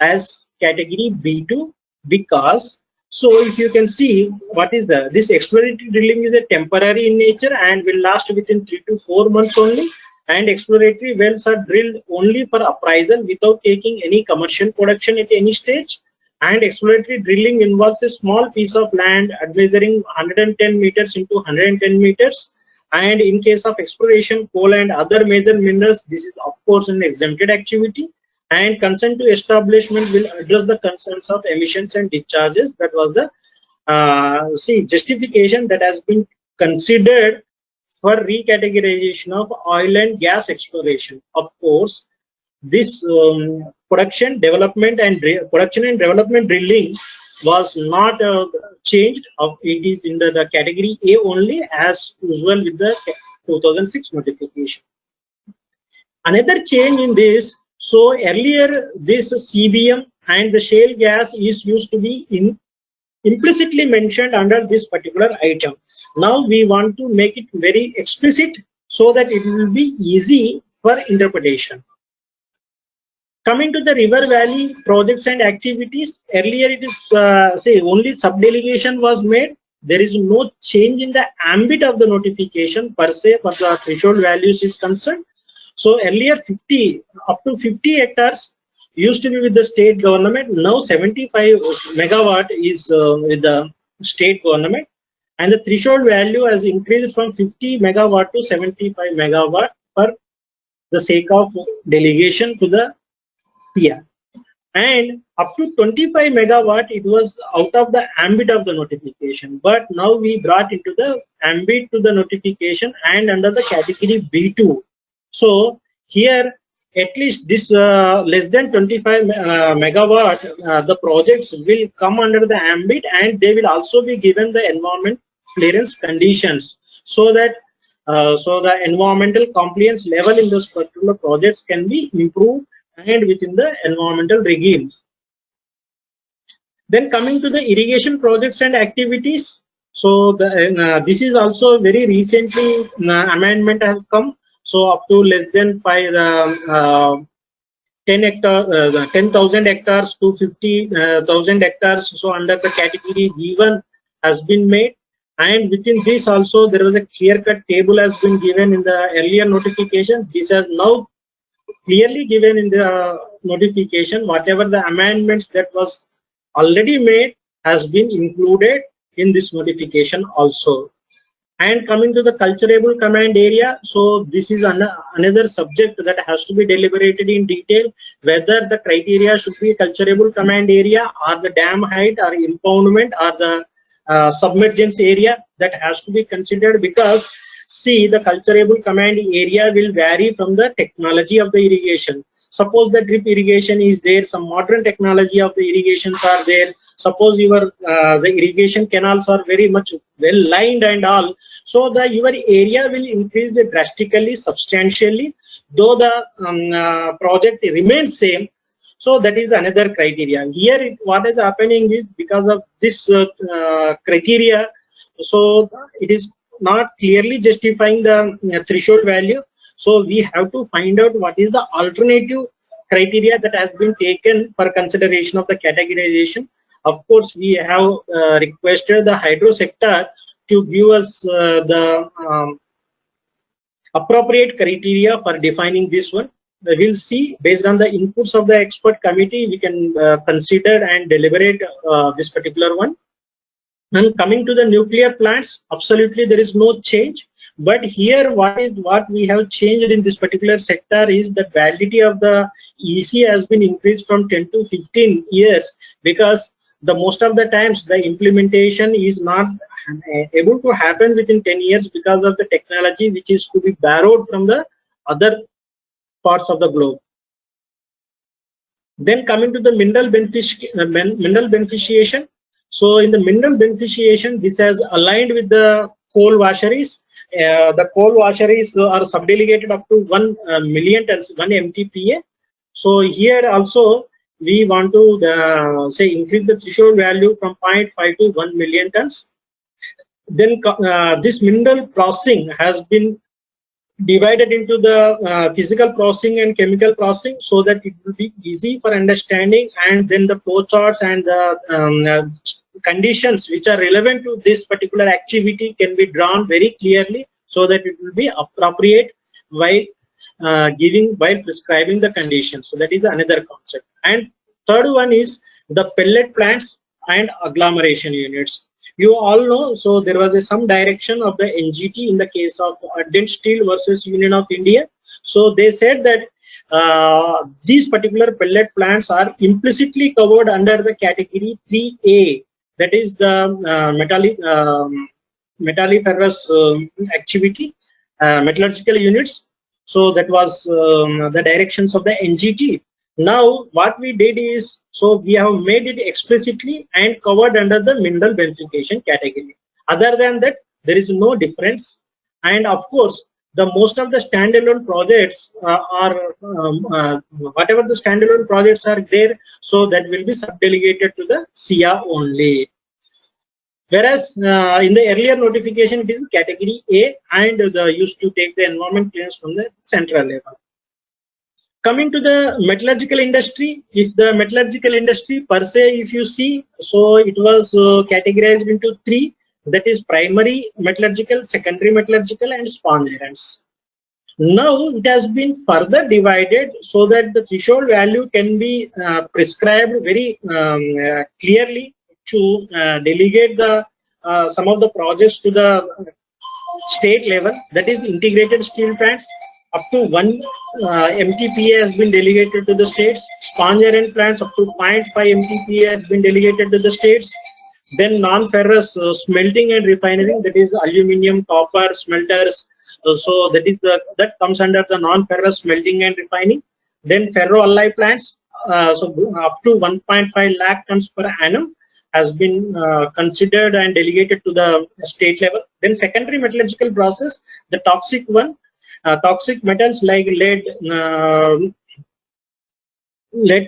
as category B2, because, so if you can see what is this exploratory drilling is a temporary in nature and will last within 3 to 4 months only, and exploratory wells are drilled only for appraisal without taking any commercial production at any stage. And exploratory drilling involves a small piece of land measuring 110 meters into 110 meters. And in case of exploration, coal and other major minerals, this is of course an exempted activity. And consent to establishment will address the concerns of emissions and discharges. That was the justification that has been considered for recategorization of oil and gas exploration. Of course, this production, development and development drilling was not changed. It is in the category A only, as usual with the 2006 notification. Another change in this, so earlier this CBM and the shale gas is used to be implicitly mentioned under this particular item. Now we want to make it very explicit so that it will be easy for interpretation. Coming to the river valley projects and activities, earlier it is say only subdelegation was made. There is no change in the ambit of the notification per se, but the threshold values is concerned. So earlier 50 up to 50 hectares used to be with the state government. Now 75 megawatt is with the state government, and the threshold value has increased from 50 megawatt to 75 megawatt for the sake of delegation to the CR. And up to 25 megawatt, it was out of the ambit of the notification. But now we brought into the ambit to the notification and under the category B2. So here, at least this less than 25 megawatt, the projects will come under the ambit, and they will also be given the environment clearance conditions, so that so the environmental compliance level in those particular projects can be improved and within the environmental regime. Then coming to the irrigation projects and activities, so this is also very recently amendment has come. So up to less than 10,000 hectares to 50,000 hectares. So under the category B1 has been made, and within this also there was a clear-cut table has been given in the earlier notification. This has now clearly given in the notification. Whatever the amendments that was already made has been included in this notification also. And coming to the culturable command area, so this is another subject that has to be deliberated in detail, whether the criteria should be culturable command area or the dam height or impoundment or the submergence area. That has to be considered, because see, the culturable command area will vary from the technology of the irrigation. Suppose the drip irrigation is there, some modern technology of the irrigations are there. Suppose your the irrigation canals are very much well lined and all, so the your area will increase drastically, substantially, though the project remains same. So that is another criteria. Here what is happening is, because of this criteria, so it is not clearly justifying the threshold value. So we have to find out what is the alternative criteria that has been taken for consideration of the categorization. Of course, we have requested the hydro sector to give us the appropriate criteria for defining this one. We'll see, based on the inputs of the expert committee, we can consider and deliberate this particular one. And coming to the nuclear plants, absolutely there is no change. But here what we have changed in this particular sector is the validity of the EC has been increased from 10 to 15 years, because the most of the times the implementation is not able to happen within 10 years because of the technology which is to be borrowed from the other parts of the globe. Then coming to the mineral beneficiation. So in the mineral beneficiation, this has aligned with the coal washeries. The coal washeries are subdelegated up to 1 million tons, 1 MTPA. So here also we want to say increase the threshold value from 0.5 to 1 million tons. Then this mineral processing has been divided into the physical processing and chemical processing, so that it will be easy for understanding, and then the flow charts and the conditions which are relevant to this particular activity can be drawn very clearly, so that it will be appropriate while prescribing the conditions. So that is another concept. And third one is the pellet plants and agglomeration units. You all know, so there was some direction of the NGT in the case of Ardent Steel versus Union of India. So they said that these particular pellet plants are implicitly covered under the category 3A, that is the metalliferous activity, metallurgical units. So that was the directions of the NGT. Now what we did is, so we have made it explicitly and covered under the mineral beneficiation category. Other than that, there is no difference. And of course, the most of the standalone projects are whatever the standalone projects are there, so that will be subdelegated to the SIA only. Whereas in the earlier notification, it is category A, and used to take the environment clearance from the central level. Coming to the metallurgical industry, if the metallurgical industry per se, if you see, so it was categorized into three, that is primary metallurgical, secondary metallurgical, and sponge irons. Now it has been further divided so that the threshold value can be prescribed very clearly to delegate the some of the projects to the state level, that is integrated steel plants. Up to 1 MTPA has been delegated to the states. Sponge iron plants up to 0.5 MTPA has been delegated to the states. Then non-ferrous smelting and refining, that is aluminium, copper smelters. So that comes under the non-ferrous smelting and refining. Then ferro-alloy plants, so up to 1.5 lakh tons per annum has been considered and delegated to the state level. Then secondary metallurgical process, the toxic one, toxic metals like lead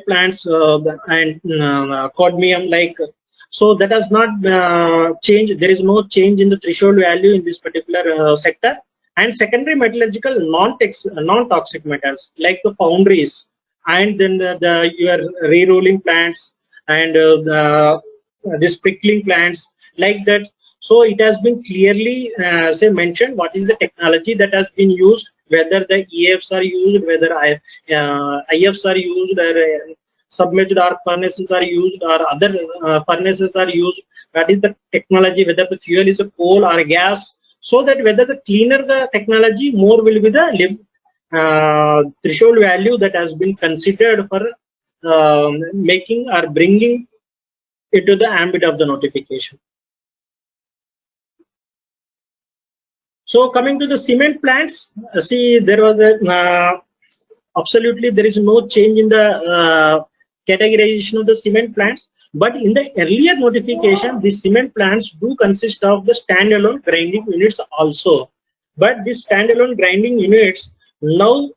plants and cadmium, like, so that has not changed. There is no change in the threshold value in this particular sector. And secondary metallurgical non-toxic metals like the foundries, and then your re-rolling plants and this pickling plants, like that. So it has been clearly say mentioned what is the technology that has been used, whether the EFs are used, whether IFs are used, or submerged arc furnaces are used, or other furnaces are used. That is the technology, whether the fuel is a coal or a gas. So that whether the cleaner the technology, more will be the threshold value that has been considered for making or bringing into the ambit of the notification. So coming to the cement plants, see, there was a absolutely there is no change in the categorization of the cement plants. But in the earlier notification, the cement plants do consist of the standalone grinding units also. But these standalone grinding units now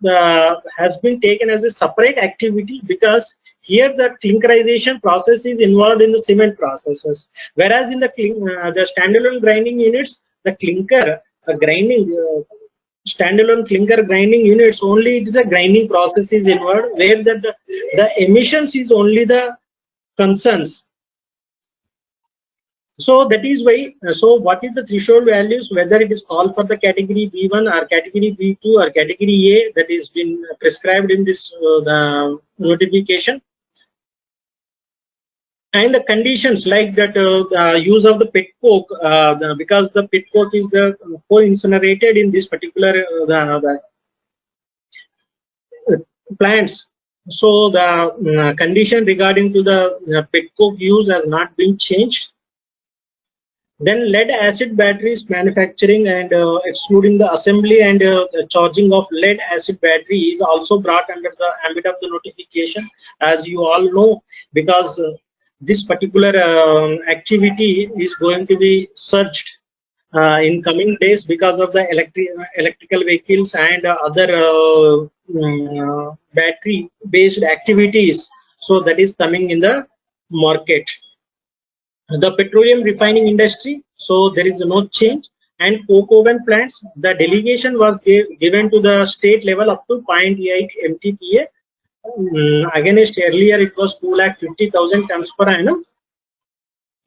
has been taken as a separate activity, because here the clinkerization process is involved in the cement processes. Whereas in the standalone grinding units, the clinker grinding standalone clinker grinding units, only it is a grinding process is involved, where the emissions is only the concerns. So that is why, so what is the threshold values, whether it is called for the category B1 or category B2 or category A, that is been prescribed in this the notification. And the conditions like that use of the pet coke, because the pet coke is the coal incinerated in this particular plants. So the condition regarding to the pet coke use has not been changed. Then lead acid batteries manufacturing and excluding the assembly and charging of lead acid battery is also brought under the ambit of the notification, as you all know, because this particular activity is going to be surged in coming days because of the electrical vehicles and other battery based activities. So that is coming in the market. The petroleum refining industry, so there is no change. And coke oven plants, the delegation was given to the state level up to 0.8 MTPA. Against earlier it was 250,000 tons per annum.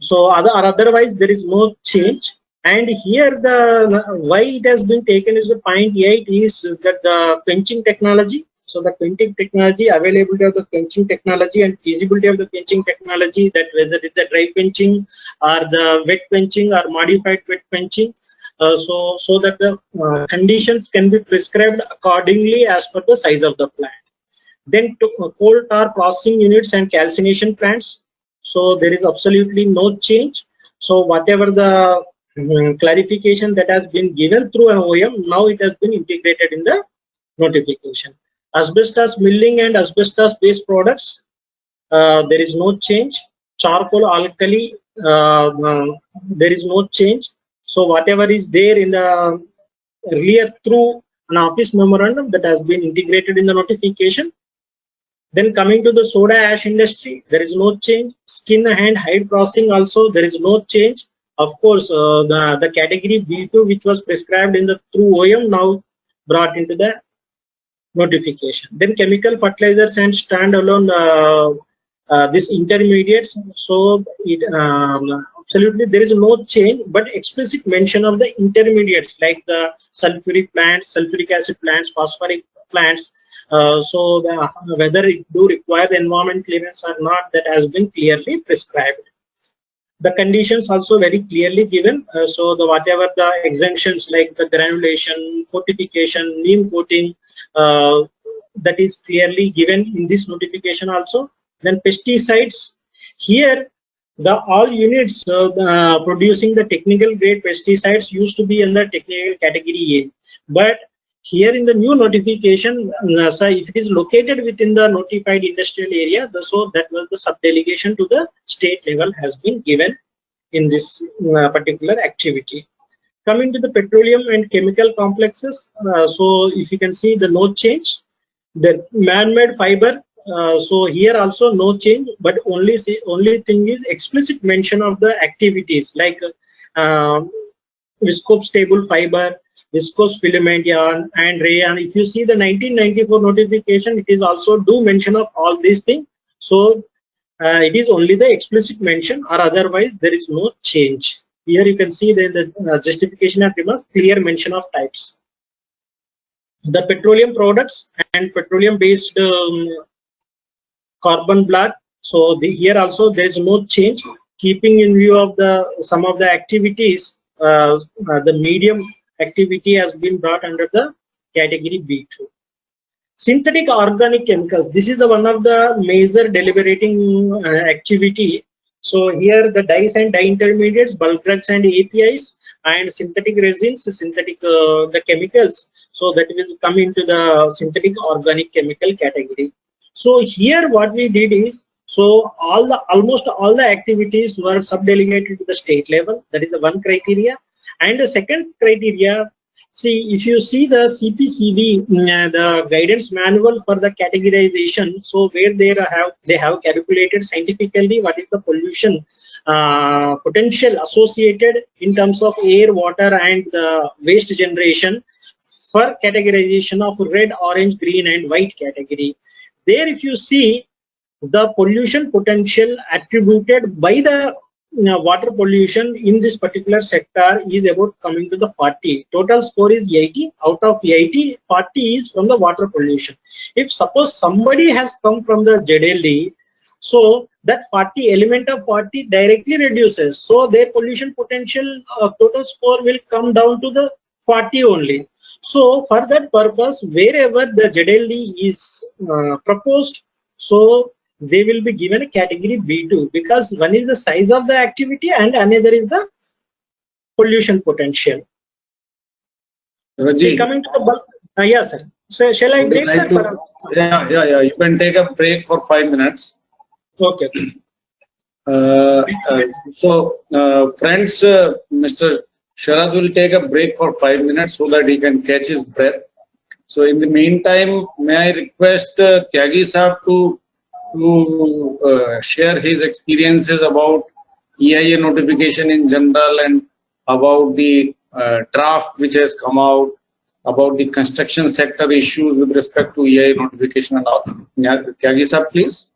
So otherwise there is no change. And here the why it has been taken is the 0.8 is that the quenching technology. So the quenching technology, availability of the quenching technology and feasibility of the quenching technology, that whether it's a dry quenching or the wet quenching or modified wet quenching, so that the conditions can be prescribed accordingly as per the size of the plant. Then coal tar processing units and calcination plants. So there is absolutely no change. So whatever the clarification that has been given through an OEM, now it has been integrated in the notification. Asbestos milling and asbestos based products, there is no change. Charcoal alkali, there is no change. So whatever is there in the earlier through an office memorandum, that has been integrated in the notification. Then coming to the soda ash industry, there is no change. Skin and hide processing also, there is no change. Of course, the category B2, which was prescribed in the through OEM, now brought into the notification. Then chemical fertilizers and standalone this intermediates. So it absolutely there is no change, but explicit mention of the intermediates like the sulfuric plants, sulfuric acid plants, phosphoric plants. So whether it do require the environment clearance or not, that has been clearly prescribed. The conditions also very clearly given. So the whatever the exemptions like the granulation, fortification, neem coating, that is clearly given in this notification also. Then pesticides, here the all units producing the technical grade pesticides used to be in the technical category A, but here in the new notification, so if it is located within the notified industrial area, so that was the sub-delegation to the state level has been given in this particular activity. Coming to the petroleum and chemical complexes, so if you can see the no change. The man-made fiber, so here also no change, but only thing is explicit mention of the activities like viscose stable fiber, viscose filament yarn and rayon. If you see the 1994 notification, it is also do mention of all these things. So it is only the explicit mention, or otherwise there is no change. Here you can see the justification of remarks, clear mention of types. The petroleum products and petroleum based carbon black. So here also there is no change. Keeping in view of some of the activities, the medium activity has been brought under the category B2. Synthetic organic chemicals. This is the one of the major deliberating activity. So here the dyes and dye intermediates, bulk drugs and APIs, and synthetic resins, synthetic the chemicals. So that will come into the synthetic organic chemical category. So here what we did is, so almost all the activities were sub-delegated to the state level. That is the one criteria. And the second criteria, see, if you see the CPCB, the guidance manual for the categorization, so where they have calculated scientifically what is the pollution potential associated in terms of air, water, and waste generation for categorization of red, orange, green, and white category. There, if you see the pollution potential attributed by the water pollution in this particular sector is about coming to the 40. Total score is 80. Out of 80, 40 is from the water pollution. If suppose somebody has come from the ZLD, so that 40 element of 40 directly reduces. So their pollution potential total score will come down to the 40 only. So for that purpose, wherever the ZLD is proposed, so they will be given a category B2, because one is the size of the activity and another is the pollution potential. See, coming to the bulk, yes, sir. So shall I break, sir?
Yeah. You can take a break for 5 minutes.
Okay.
Friends, Mr. Sharad will take a break for 5 minutes so that he can catch his breath. So in the meantime, may I request Tyagi Sahab to share his experiences about EIA notification in general and about the draft which has come out, about the construction sector issues with respect to EIA notification and all. Tyagi Sahab, please.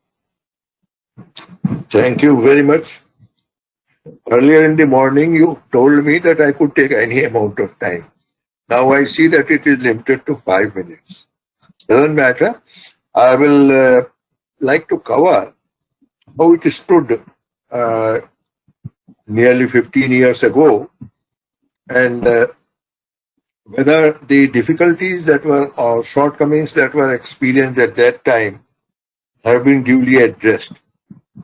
Thank you very much. Earlier in the morning, you told me that I could take any amount of time. Now I see that it is limited to 5 minutes. Doesn't matter. I will like to cover how it stood nearly 15 years ago, and whether the difficulties that were or shortcomings that were experienced at that time have been duly addressed.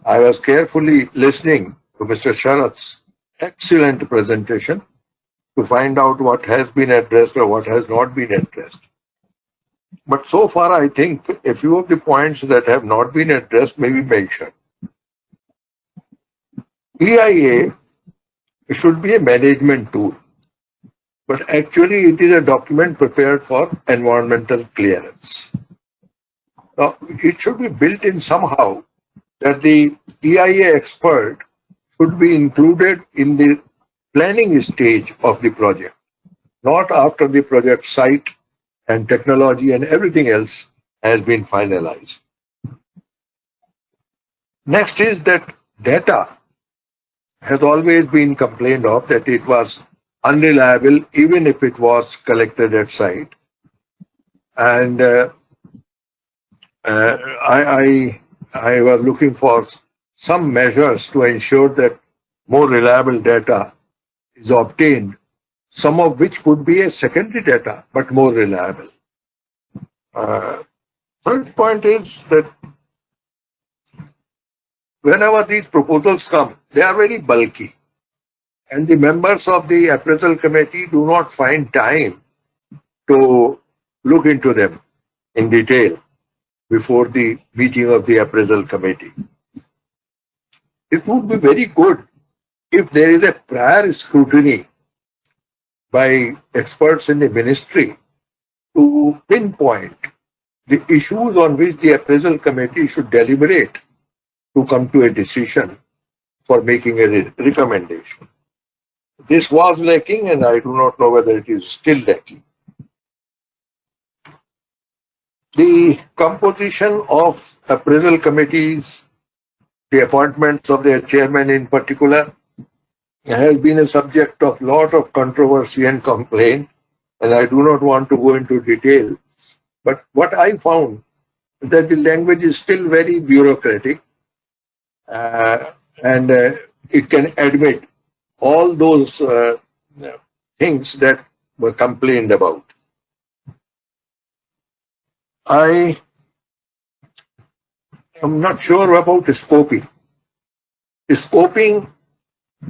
I was carefully listening to Mr. Sharad's excellent presentation to find out what has been addressed or what has not been addressed. But so far, I think a few of the points that have not been addressed may be mentioned. EIA should be a management tool, but actually it is a document prepared for environmental clearance. Now, it should be built in somehow that the EIA expert should be included in the planning stage of the project, not after the project site and technology and everything else has been finalized. Next is that data has always been complained of that it was unreliable even if it was collected at site. And I was looking for some measures to ensure that more reliable data is obtained, some of which could be a secondary data, but more reliable. Third point is that whenever these proposals come, they are very bulky. And the members of the appraisal committee do not find time to look into them in detail before the meeting of the appraisal committee. It would be very good if there is a prior scrutiny by experts in the ministry to pinpoint the issues on which the appraisal committee should deliberate to come to a decision for making a recommendation. This was lacking, and I do not know whether it is still lacking. The composition of appraisal committees, the appointments of their chairman in particular, has been a subject of lot of controversy and complaint, and I do not want to go into detail. But what I found that the language is still very bureaucratic, and it can admit all those things that were complained about. I am not sure about scoping. Scoping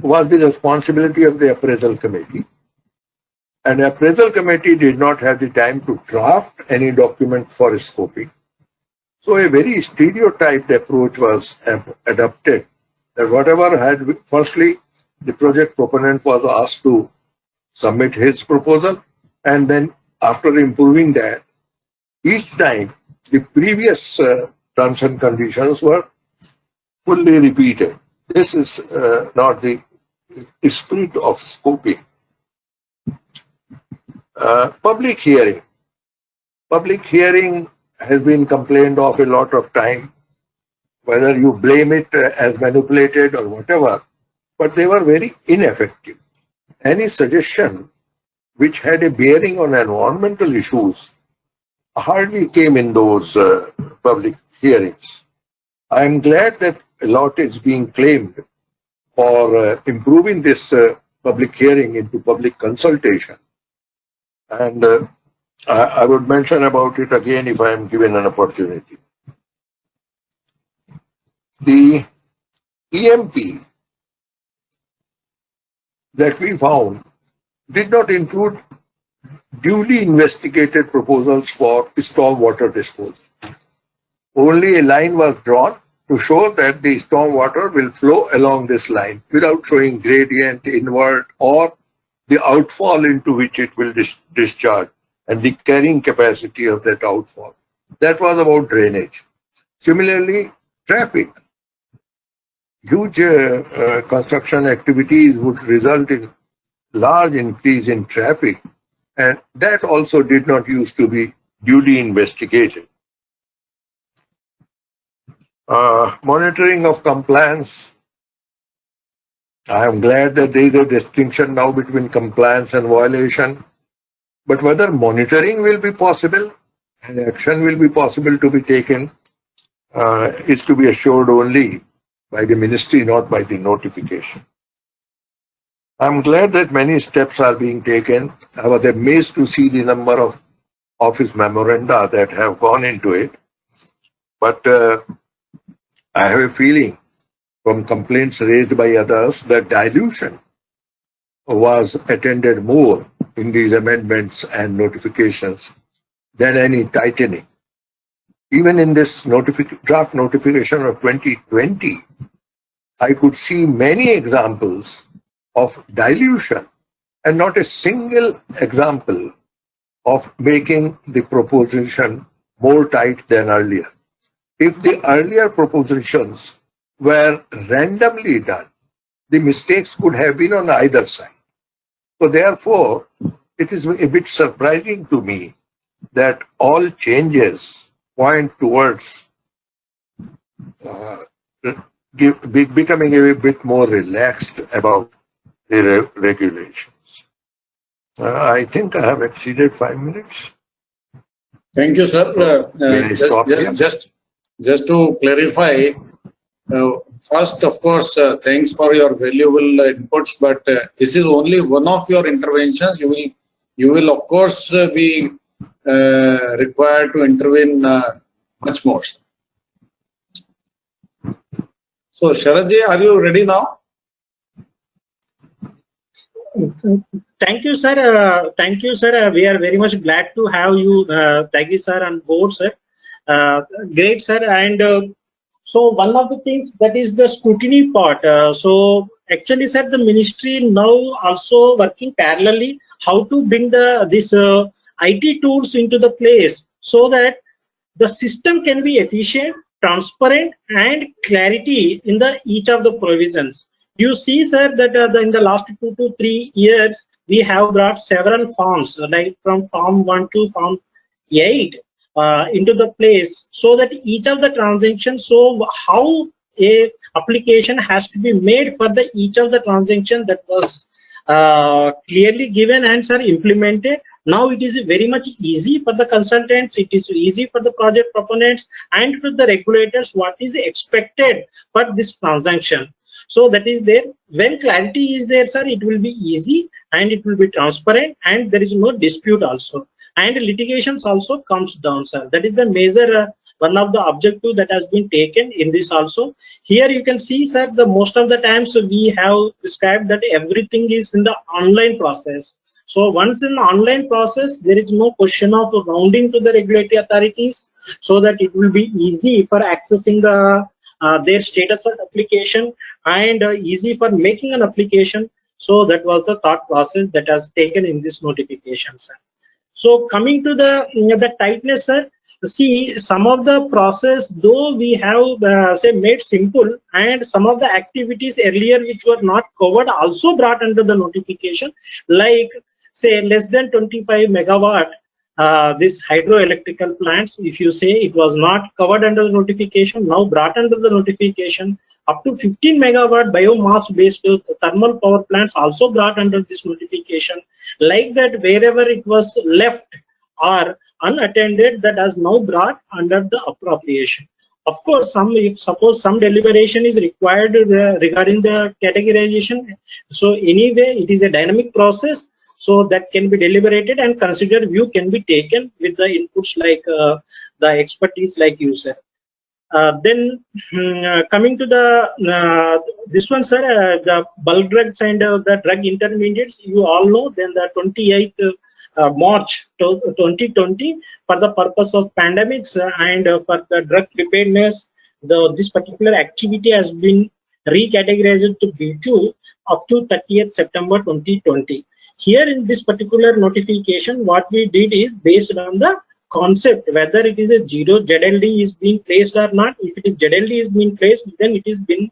was the responsibility of the appraisal committee, and the appraisal committee did not have the time to draft any document for scoping. So a very stereotyped approach was adopted, that whatever had, firstly, the project proponent was asked to submit his proposal, and then after improving that, each time the previous terms and conditions were fully repeated. This is not the spirit of scoping. Public hearing. Public hearing has been complained of a lot of time, whether you blame it as manipulated or whatever, but they were very ineffective. Any suggestion which had a bearing on environmental issues hardly came in those public hearings. I am glad that a lot is being claimed for improving this public hearing into public consultation. And I would mention about it again if I am given an opportunity. The EMP that we found did not include duly investigated proposals for stormwater disposal. Only a line was drawn to show that the stormwater will flow along this line without showing gradient, invert, or the outfall into which it will discharge and the carrying capacity of that outfall. That was about drainage. Similarly, traffic. Huge construction activities would result in large increase in traffic, and that also did not used to be duly investigated. Monitoring of compliance. I am glad that there is a distinction now between compliance and violation, but whether monitoring will be possible and action will be possible to be taken is to be assured only by the ministry, not by the notification. I'm glad that many steps are being taken. I was amazed to see the number of office memoranda that have gone into it. But I have a feeling from complaints raised by others that dilution was attended more in these amendments and notifications than any tightening. Even in this draft notification of 2020, I could see many examples of dilution and not a single example of making the proposition more tight than earlier. If the earlier propositions were randomly done, the mistakes could have been on either side. So therefore, it is a bit surprising to me that all changes point towards becoming a bit more relaxed about the regulations. I think I have exceeded 5 minutes.
Thank you, sir.
May I stop here?
Just to clarify, first, of course, thanks for your valuable inputs, but this is only one of your interventions. You will of course, be required to intervene much more. So, Sharadji, are you ready now?
Thank you, sir. Thank you, sir. We are very much glad to have you, Tyagi sir, on board, sir. Great, sir. And so one of the things that is the scrutiny part. So actually, sir, the ministry now also working parallelly how to bring this IT tools into the place so that the system can be efficient, transparent, and clarity in the each of the provisions. You see, sir, that in the last 2 to 3 years, we have brought several forms, like from Form 1 to Form 8 into the place, so that each of the transactions, so how a application has to be made for the each of the transaction that was clearly given and are implemented. Now it is very much easy for the consultants, it is easy for the project proponents and to the regulators what is expected for this transaction. So that is there. When clarity is there, sir, it will be easy and it will be transparent and there is no dispute also. And litigations also comes down, sir. That is the major one of the objective that has been taken in this also. Here you can see, sir, the most of the times we have described that everything is in the online process. So once in the online process, there is no question of rounding to the regulatory authorities, so that it will be easy for accessing the their status of application and easy for making an application. So that was the thought process that has taken in this notification, sir. So coming to the tightness, sir, see some of the process, though we have say made simple, and some of the activities earlier which were not covered also brought under the notification, like say less than 25 megawatt this hydroelectrical plants, if you say it was not covered under the notification, now brought under the notification. Up to 15 megawatt biomass based thermal power plants also brought under this notification. Like that, wherever it was left or unattended, that has now brought under the appropriation. Of course, if suppose some deliberation is required regarding the categorization, so anyway it is a dynamic process, so that can be deliberated and considered view can be taken with the inputs like the expertise like you said. Then coming to the this one, sir, the bulk drugs and the drug intermediates, you all know. Then the 28th March 2020, for the purpose of pandemics and for the drug preparedness, this particular activity has been recategorized to B2 up to 30th September 2020. Here in this particular notification, what we did is based on the concept whether it is a zero ZLD is being placed or not. If it is ZLD is being placed, then it is been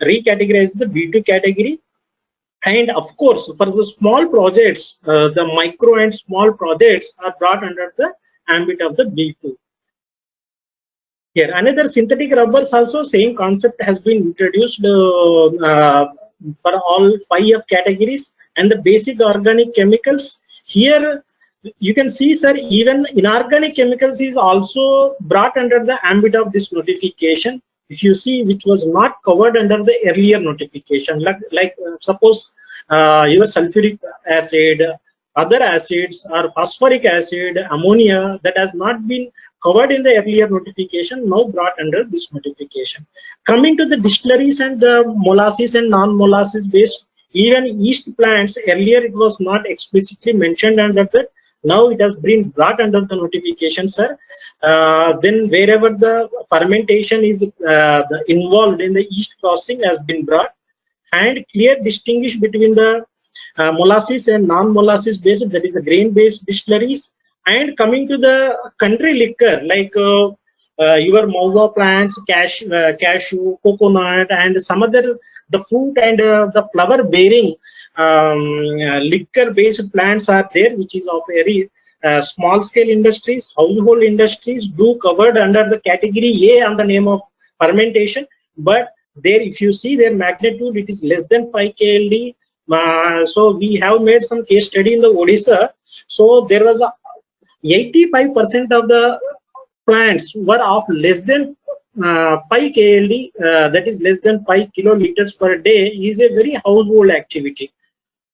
recategorized the B2 category. And of course, for the small projects, the micro and small projects are brought under the ambit of the B2. Here, another synthetic rubbers also same concept has been introduced for all 5 categories, and the basic organic chemicals. Here you can see, sir, even inorganic chemicals is also brought under the ambit of this notification. If you see, which was not covered under the earlier notification, like suppose your sulfuric acid, other acids, or phosphoric acid, ammonia, that has not been covered in the earlier notification, now brought under this notification. Coming to the distilleries and the molasses and non-molasses based, even yeast plants, earlier it was not explicitly mentioned under that. Now it has been brought under the notification, sir. Then wherever the fermentation is involved in the yeast processing has been brought, and clear distinguish between the molasses and non-molasses based, that is the grain-based distilleries. And coming to the country liquor, like your mauva plants, cashew, coconut, and some other the fruit and the flower bearing liquor based plants are there, which is of very small scale industries, household industries do covered under the category A on the name of fermentation, but there if you see their magnitude, it is less than 5 KLD. So we have made some case study in the Odisha. So there was a 85% of the plants were of less than 5 KLD, that is less than 5 kiloliters per day, is a very household activity.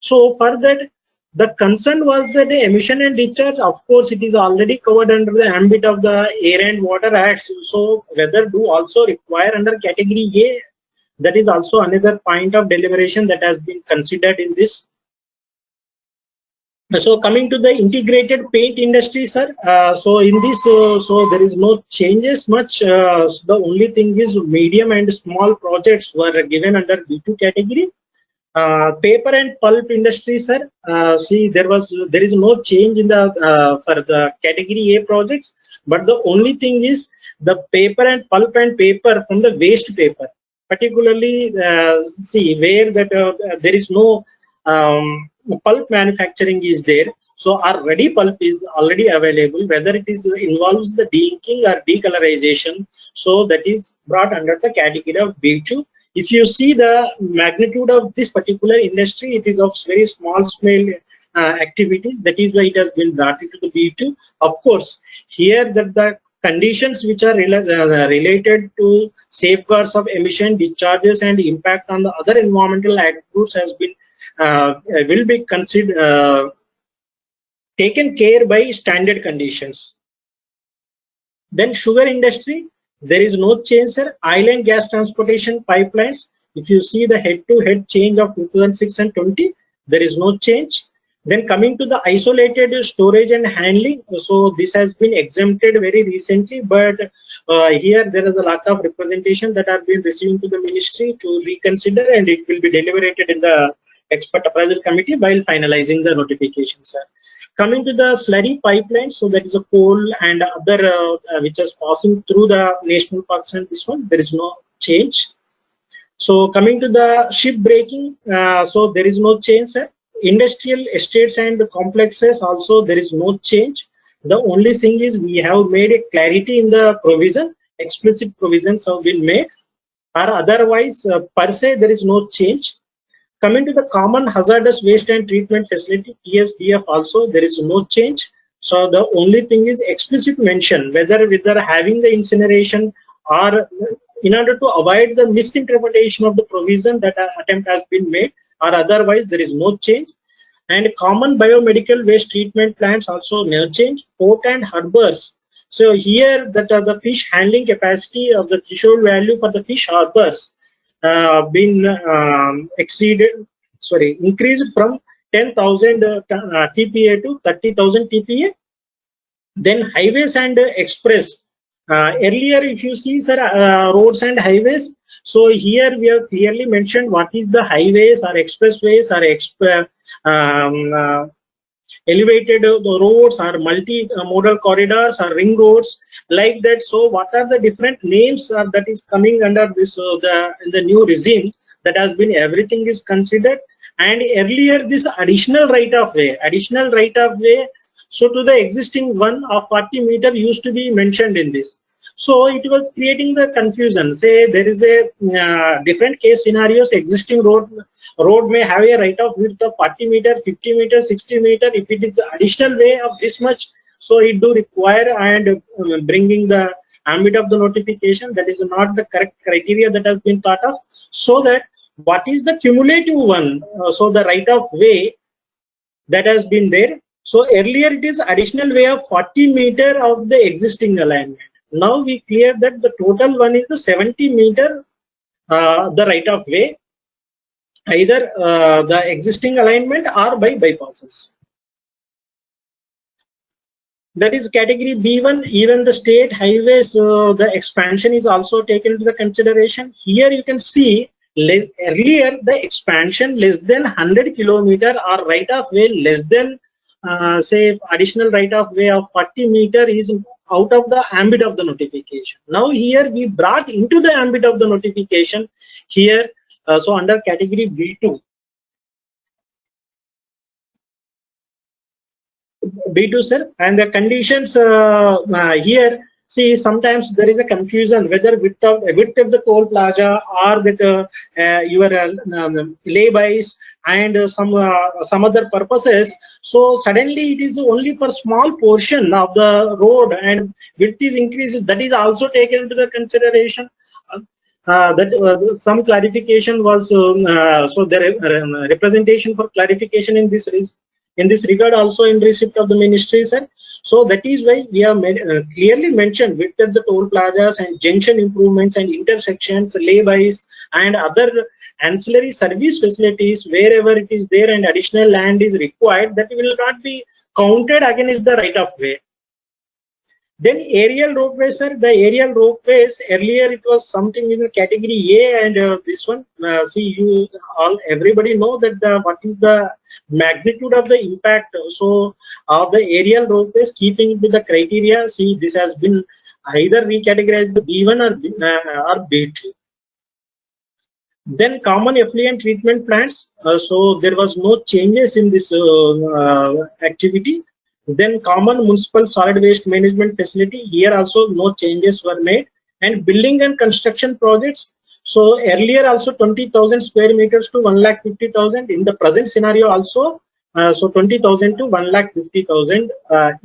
So for that, the concern was that the emission and discharge, of course, it is already covered under the ambit of the Air and Water Acts. So whether do also require under category A, that is also another point of deliberation that has been considered in this. So coming to the integrated paint industry, sir. So in this, so there is no changes much. The only thing is medium and small projects were given under B2 category. Paper and pulp industry, sir. See, there is no change in the for the category A projects, but the only thing is the paper and pulp and paper from the waste paper, particularly see where that there is no pulp manufacturing is there. So our ready pulp is already available, whether it is involves the de-inking or decolorization. So that is brought under the category of B2. If you see the magnitude of this particular industry, it is of very small scale activities. That is why it has been brought into the B2. Of course, here that the conditions which are related to safeguards of emission, discharges, and impact on the other environmental attributes has been will be considered taken care by standard conditions. Then sugar industry, there is no change, sir. Oil and gas transportation pipelines, if you see the head-to-head change of 2006 and 20, there is no change. Then coming to the isolated storage and handling, so this has been exempted very recently, but here there is a lot of representation that have been received to the ministry to reconsider, and it will be deliberated in the expert appraisal committee while finalizing the notification, sir. Coming to the slurry pipeline, so that is a coal and other which is passing through the national parks, and this one there is no change. So coming to the ship breaking, so there is no change, sir. Industrial estates and complexes also there is no change. The only thing is we have made a clarity in the provision, explicit provisions have been made, or otherwise per se there is no change. Coming to the common hazardous waste and treatment facility, TSDF, also there is no change. So the only thing is explicit mention whether having the incineration, or in order to avoid the misinterpretation of the provision, that attempt has been made, or otherwise there is no change. And common biomedical waste treatment plants also no change. Port and harbors, so here that the fish handling capacity of the threshold value for the fish harbors been increased from 10,000 TPA to 30,000 TPA. Then highways and express, earlier if you see, sir, roads and highways, so here we have clearly mentioned what is the highways or expressways or elevated roads or multi-modal corridors or ring roads, like that. So what are the different names that is coming under this in the new regime, that has been everything is considered. And earlier this additional right of way, so to the existing one of 40 meter used to be mentioned in this. So it was creating the confusion. Say there is a different case scenarios, existing road may have a right of width of 40 meter, 50 meter, 60 meter. If it is additional way of this much, so it do require and bringing the ambit of the notification. That is not the correct criteria that has been thought of. So that what is the cumulative one? So the right of way that has been there. So earlier it is additional way of 40 meter of the existing alignment. Now we clear that the total one is the 70 meter the right of way, either the existing alignment or by bypasses. That is category B1. Even the state highways, the expansion is also taken into the consideration. Here you can see earlier the expansion less than 100 kilometer or right of way less than say additional right of way of 40 meter is out of the ambit of the notification. Now here we brought into the ambit of the notification here, so under category B2. B2, sir. And the conditions here, see, sometimes there is a confusion whether width of the toll plaza or that your laybys and some other purposes. So suddenly it is only for small portion of the road and width is increased. That is also taken into the consideration. That some clarification was so there representation for clarification in this regard also in receipt of the ministry, sir. So that is why we have clearly mentioned width at the toll plazas and junction improvements and intersections, laybys and other ancillary service facilities wherever it is there and additional land is required, that will not be counted against the right of way. Then aerial ropeways, sir. The aerial ropeways, earlier it was something in the category A, and this one, see, you all, everybody know that what is the magnitude of the impact. So of the aerial ropeways, keeping with the criteria, see, this has been either recategorized B1 or B2. Then common effluent treatment plants. So there was no changes in this activity. Then common municipal solid waste management facility, here also no changes were made. And building and construction projects, so earlier also 20,000 square meters to 1,50,000. In the present scenario also, so 20,000 to 1,50,000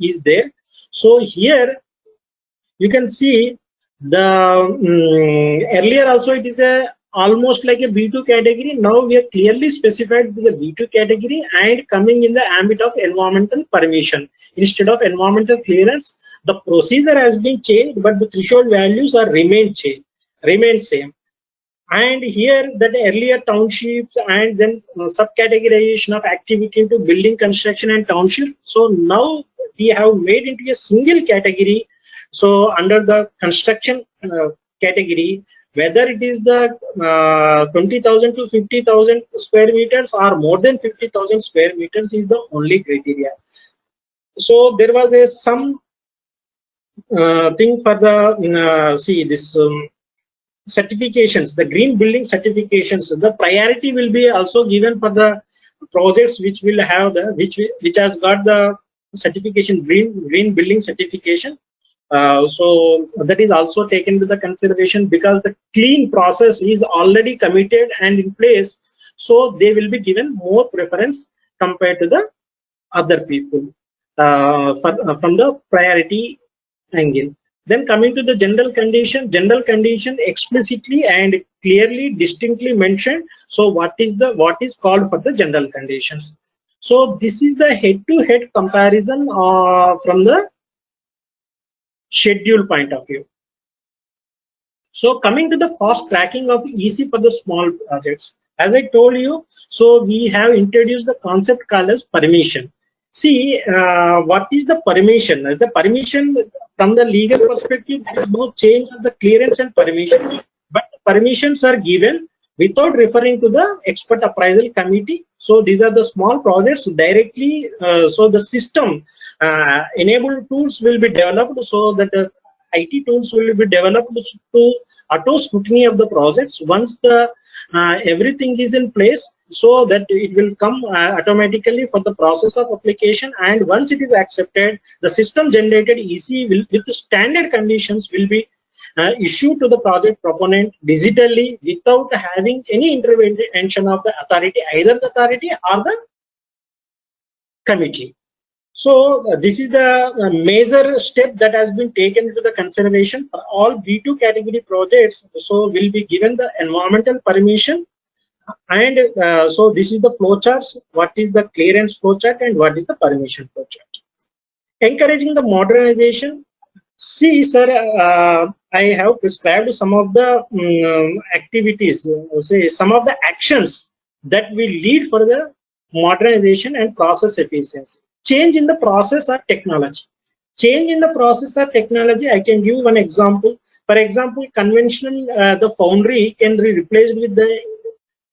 is there. So here you can see the earlier also it is a almost like a B2 category. Now we have clearly specified this is a B2 category and coming in the ambit of environmental permission. Instead of environmental clearance, the procedure has been changed, but the threshold values are remain same. And here that earlier townships and then subcategorization of activity into building construction and township. So now we have made into a single category. So under the construction category, whether it is the 20,000 to 50,000 square meters or more than 50,000 square meters is the only criteria. So there was some thing for the see this certifications, the green building certifications. The priority will be also given for the projects which will have the which has got the certification, green building certification. So that is also taken into the consideration because the clean process is already committed and in place, so they will be given more preference compared to the other people from the priority angle. Then coming to the general condition explicitly and clearly distinctly mentioned. So what is called for the general conditions. So this is the head-to-head comparison from the schedule point of view. So coming to the fast tracking of EC for the small projects, as I told you, so we have introduced the concept called as permission. See, what is the permission? The permission from the legal perspective, there is no change of the clearance and permission, but permissions are given without referring to the expert appraisal committee. So these are the small projects directly. So the system enabled tools will be developed so that the IT tools will be developed to auto scrutiny of the projects. Once the everything is in place, so that it will come automatically for the process of application, and once it is accepted, the system generated EC will with the standard conditions will be issued to the project proponent digitally without having any intervention of the authority, either the authority or the committee. So this is the major step that has been taken into the consideration for all B2 category projects. So will be given the environmental permission, and so this is the flow charts. What is the clearance flow chart and what is the permission flow chart? Encouraging the modernization. See, sir, I have prescribed some of the activities, say some of the actions that will lead for the modernization and process efficiency. Change in the process or technology. Change in the process or technology, I can give one example. For example, conventional, the foundry can be replaced with the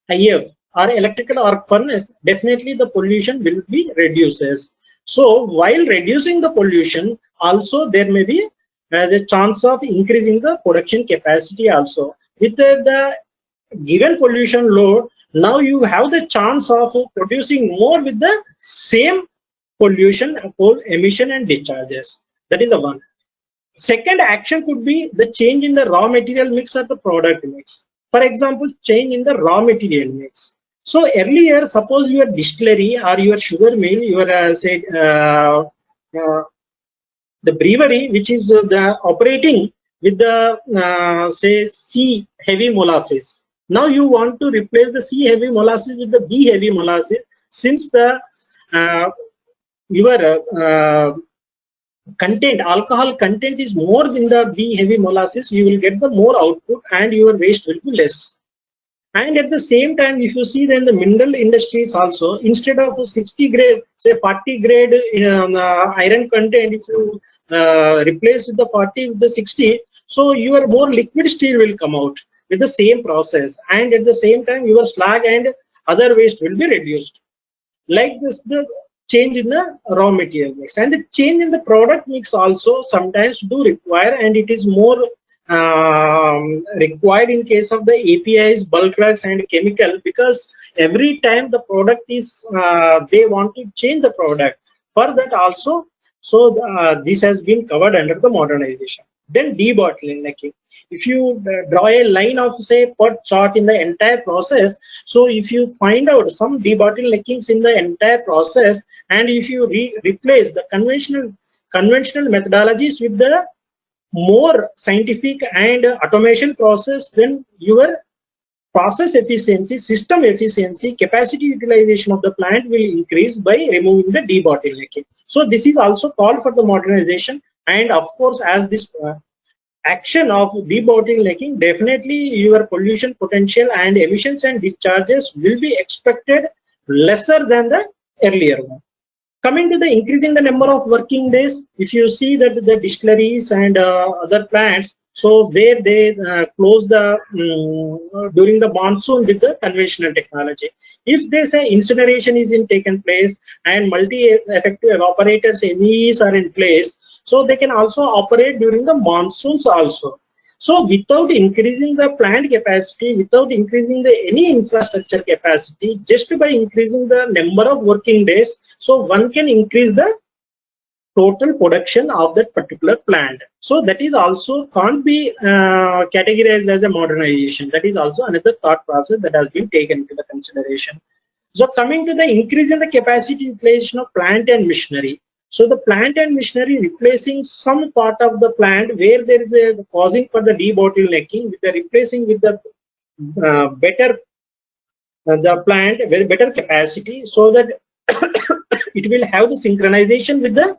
IF or electrical arc furnace. Definitely the pollution will be reduces. So while reducing the pollution, also there may be the chance of increasing the production capacity also. With the given pollution load, now you have the chance of producing more with the same pollution, emission and discharges. That is the one. Second action could be the change in the raw material mix or the product mix. For example, change in the raw material mix. So earlier, suppose your distillery or your sugar mill, your the brewery, which is the operating with the say C heavy molasses. Now you want to replace the C heavy molasses with the B heavy molasses, since the your content, alcohol content is more in the B heavy molasses, you will get the more output and your waste will be less. And at the same time, if you see then the mineral industries also, instead of 60 grade, say 40 grade iron content, if you replace with the 40 with the 60, so your more liquid steel will come out with the same process, and at the same time your slag and other waste will be reduced. Like this, the change in the raw material mix and the change in the product mix also sometimes do require, and it is more required in case of the APIs, bulk drugs and chemical, because every time the product is they want to change the product for that also. So this has been covered under the modernization. Then debottlenecking. If you draw a line of say per chart in the entire process, so if you find out some debottleneckings in the entire process, and if you replace the conventional methodologies with the more scientific and automation process, then your process efficiency, system efficiency, capacity utilization of the plant will increase by removing the debottlenecking. So this is also called for the modernization. And of course, as this action of debottlenecking, definitely your pollution potential and emissions and discharges will be expected lesser than the earlier one. Coming to the increasing the number of working days, if you see that the distilleries and other plants, so where they close the during the monsoon with the conventional technology. If they say incineration is taken place and multi-effective evaporators, MEEs are in place, so they can also operate during the monsoons also. So without increasing the plant capacity, without increasing the any infrastructure capacity, just by increasing the number of working days, so one can increase the total production of that particular plant. So that is also can't be categorized as a modernization. That is also another thought process that has been taken into the consideration. So coming to the increase in the capacity utilization of plant and machinery. So the plant and machinery replacing some part of the plant where there is a causing for the debottlenecking, with the replacing with the better the plant with better capacity, so that it will have the synchronization with the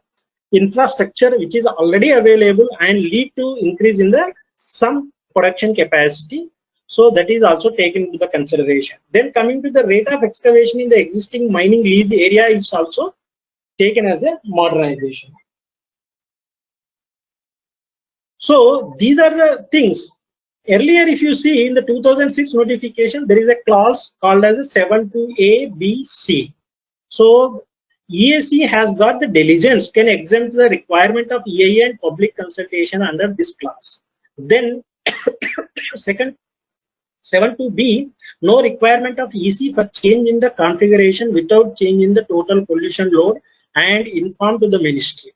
infrastructure which is already available and lead to increase in the some production capacity. So that is also taken into the consideration. Then coming to the rate of excavation in the existing mining lease area is also taken as a modernization. So these are the things. Earlier, if you see in the 2006 notification, there is a clause called as a 7(2)A, B, C. So EAC has got the diligence, can exempt the requirement of EIA and public consultation under this clause. Then second 7(2)B, no requirement of EC for change in the configuration without change in the total pollution load and inform to the ministry.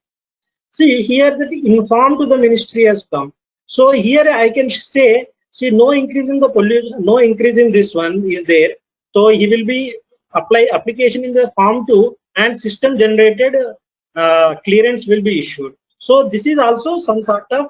See here that inform to the ministry has come. So here I can say, see, no increase in the pollution, no increase in this one is there. So he will be application in the form 2 and system generated clearance will be issued. So this is also some sort of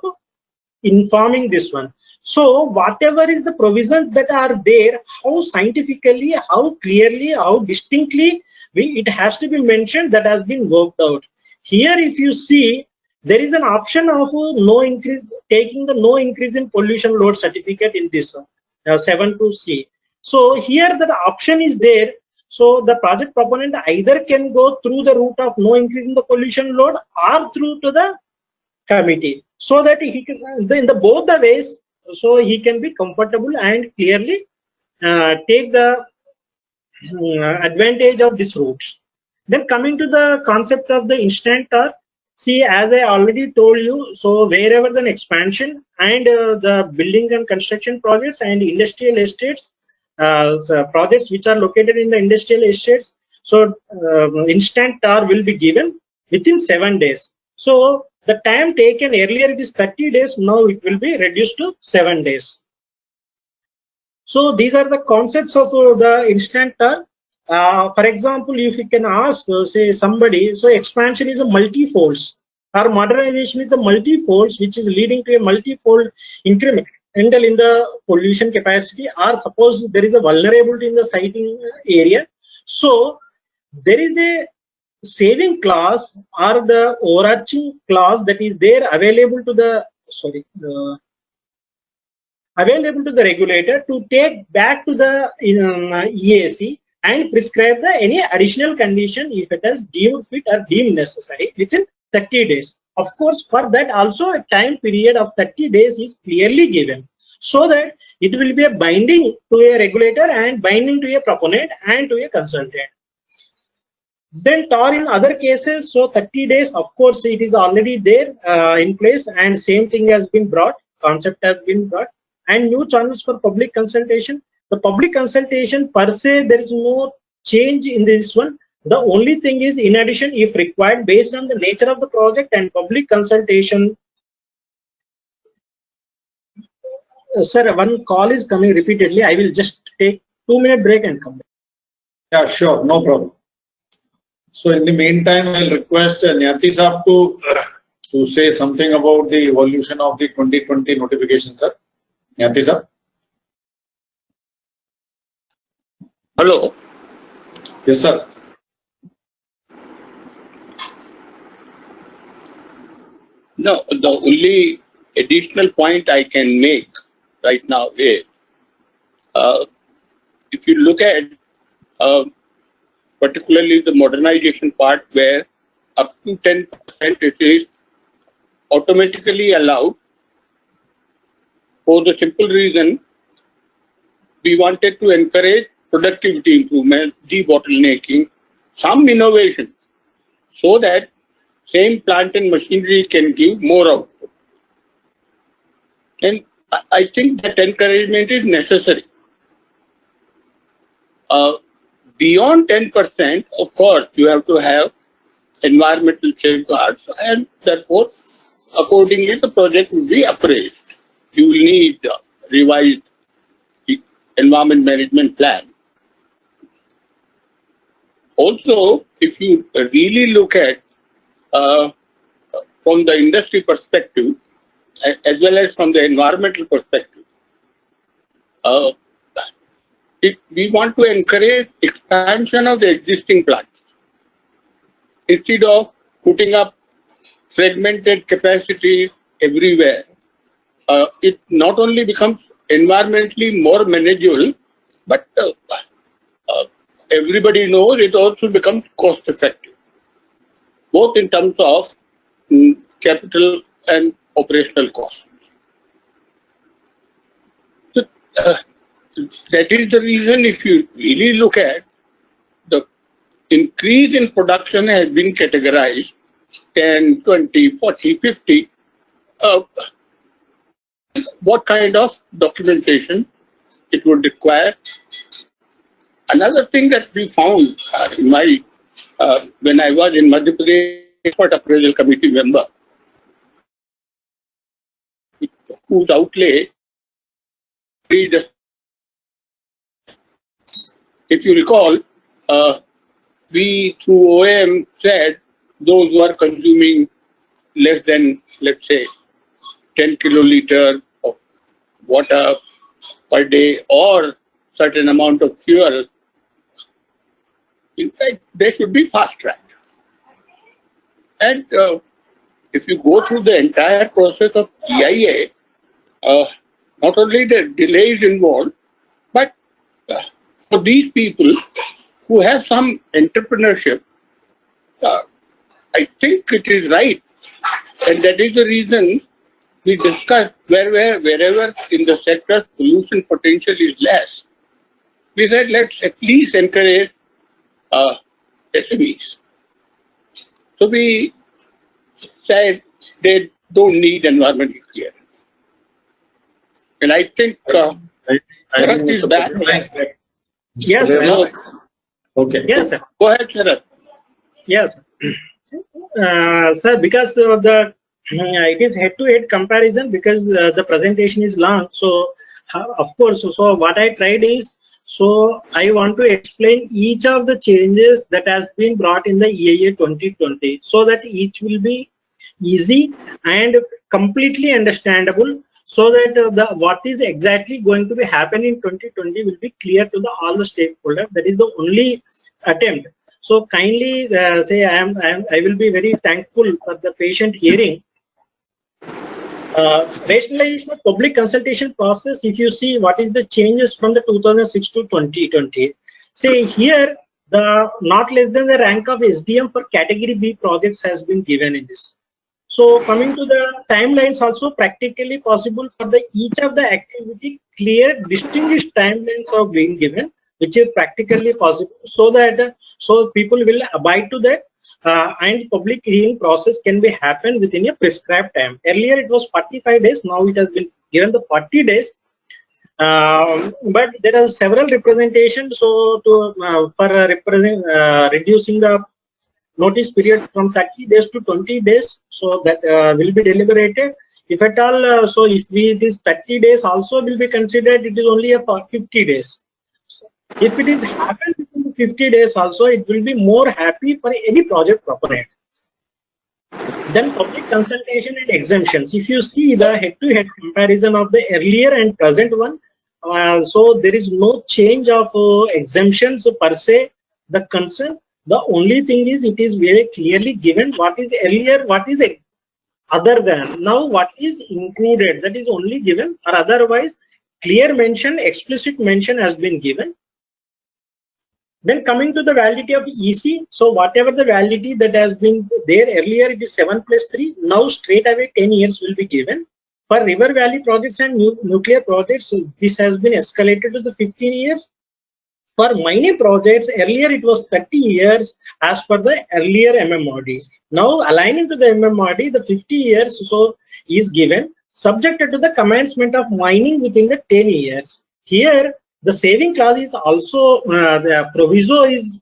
informing this one. So whatever is the provisions that are there, how scientifically, how clearly, how distinctly it has to be mentioned, that has been worked out. Here if you see, there is an option of no increase, taking the no increase in pollution load certificate in this one, 7(2)C. So here the option is there. So the project proponent either can go through the route of no increase in the pollution load or through to the committee, so that he can in the both the ways, so he can be comfortable and clearly take the advantage of these routes. Then coming to the concept of the instant torque. See, as I already told you, so wherever the expansion and the building and construction projects and industrial estates, so projects which are located in the industrial estates, So instant TAR will be given within 7 days. So the time taken earlier it is 30 days, now it will be reduced to 7 days. So these are the concepts of the instant TAR. For example, if you can ask, say somebody, so expansion is a multi-folds, or modernization is the multi-folds, which is leading to a multi-fold increment in the pollution capacity, or suppose there is a vulnerability in the siting area. So there is a saving clause or the overarching clause that is there available to the available to the regulator to take back to the EAC and prescribe any additional condition if it is deemed fit or deemed necessary within 30 days. Of course, for that also a time period of 30 days is clearly given, so that it will be a binding to a regulator and binding to a proponent and to a consultant. Then TAR in other cases, so 30 days, of course, it is already there in place, and same thing has been brought, concept has been brought, and new channels for public consultation. The public consultation per se, there is no change in this one. The only thing is, in addition, if required, based on the nature of the project and public consultation. Sir, one call is coming repeatedly. I will just take 2-minute break and come back.
Yeah, sure, no problem. So in the meantime, I'll request Nyati Saab to say something about the evolution of the 2020 notification, sir. Nyati Saab.
Hello.
Yes, sir.
No, the only additional point I can make right now is, if you look at particularly the modernization part, where up to 10% it is automatically allowed, for the simple reason we wanted to encourage productivity improvement, debottlenecking, some innovation, so that same plant and machinery can give more output. And I think that encouragement is necessary. Beyond 10%, of course, you have to have environmental safeguards, and therefore, accordingly, the project will be appraised. You will need revised environment management plan. Also, if you really look at from the industry perspective, as well as from the environmental perspective, we want to encourage expansion of the existing plants. Instead of putting up fragmented capacities everywhere, it not only becomes environmentally more manageable, but everybody knows it also becomes cost effective, both in terms of capital and operational costs. So, that is the reason, if you really look at the increase in production has been categorized 10, 20, 40, 50. What kind of documentation it would require? Another thing that we found in my when I was in Madhya Pradesh Expert Appraisal Committee member, whose outlay, if you recall, we through OM said those who are consuming less than, let's say, 10 kiloliter of water per day or certain amount of fuel, in fact, they should be fast-tracked. And if you go through the entire process of EIA, not only the delays involved, but for these people who have some entrepreneurship, I think it is right. And that is the reason we discussed wherever in the sector pollution potential is less, we said let's at least encourage SMEs. So we said they don't need environmental clearance. And I think
I think
is
Mr.
that.
Pujara is back.
Yes,
Pujara, Okay.
Yes, sir.
Go ahead, Sharad.
Yes. Sir, because of the it is head-to-head comparison, because the presentation is long. So, of course, so what I tried is, so I want to explain each of the changes that has been brought in the EIA 2020, so that each will be easy and completely understandable, so that the what is exactly going to be happening in 2020 will be clear to the all the stakeholders. That is the only attempt. So kindly say I will be very thankful for the patient hearing. Rationalization of public consultation process. If you see what is the changes from the 2006 to 2020, say here the not less than the rank of SDM for category B projects has been given in this. So coming to the timelines, also practically possible for the each of the activity, clear distinguished timelines are being given, which is practically possible, so that so people will abide to that, and public hearing process can be happen within a prescribed time. Earlier it was 45 days, now it has been given the 40 days. But there are several representations, so to for reducing the notice period from 30 days to 20 days, so that will be deliberated. If at all, so if it is 30 days also will be considered, it is only a 50 days. If it is happened within 50 days also, it will be more happy for any project proponent. Then public consultation and exemptions. If you see the head-to-head comparison of the earlier and present one, so there is no change of exemptions per se, the concern. The only thing is it is very clearly given what is earlier, what is other than. Now what is included, that is only given, or otherwise clear mention, explicit mention has been given. Then coming to the validity of EC, so whatever the validity that has been there earlier, it is 7+3, now straight away 10 years will be given. For river valley projects and nuclear projects, this has been escalated to the 15 years. For mining projects, earlier it was 30 years as per the earlier MMRD. Now aligning to the MMRD, the 50 years so is given, subjected to the commencement of mining within the 10 years. Here, the saving clause is also, the proviso is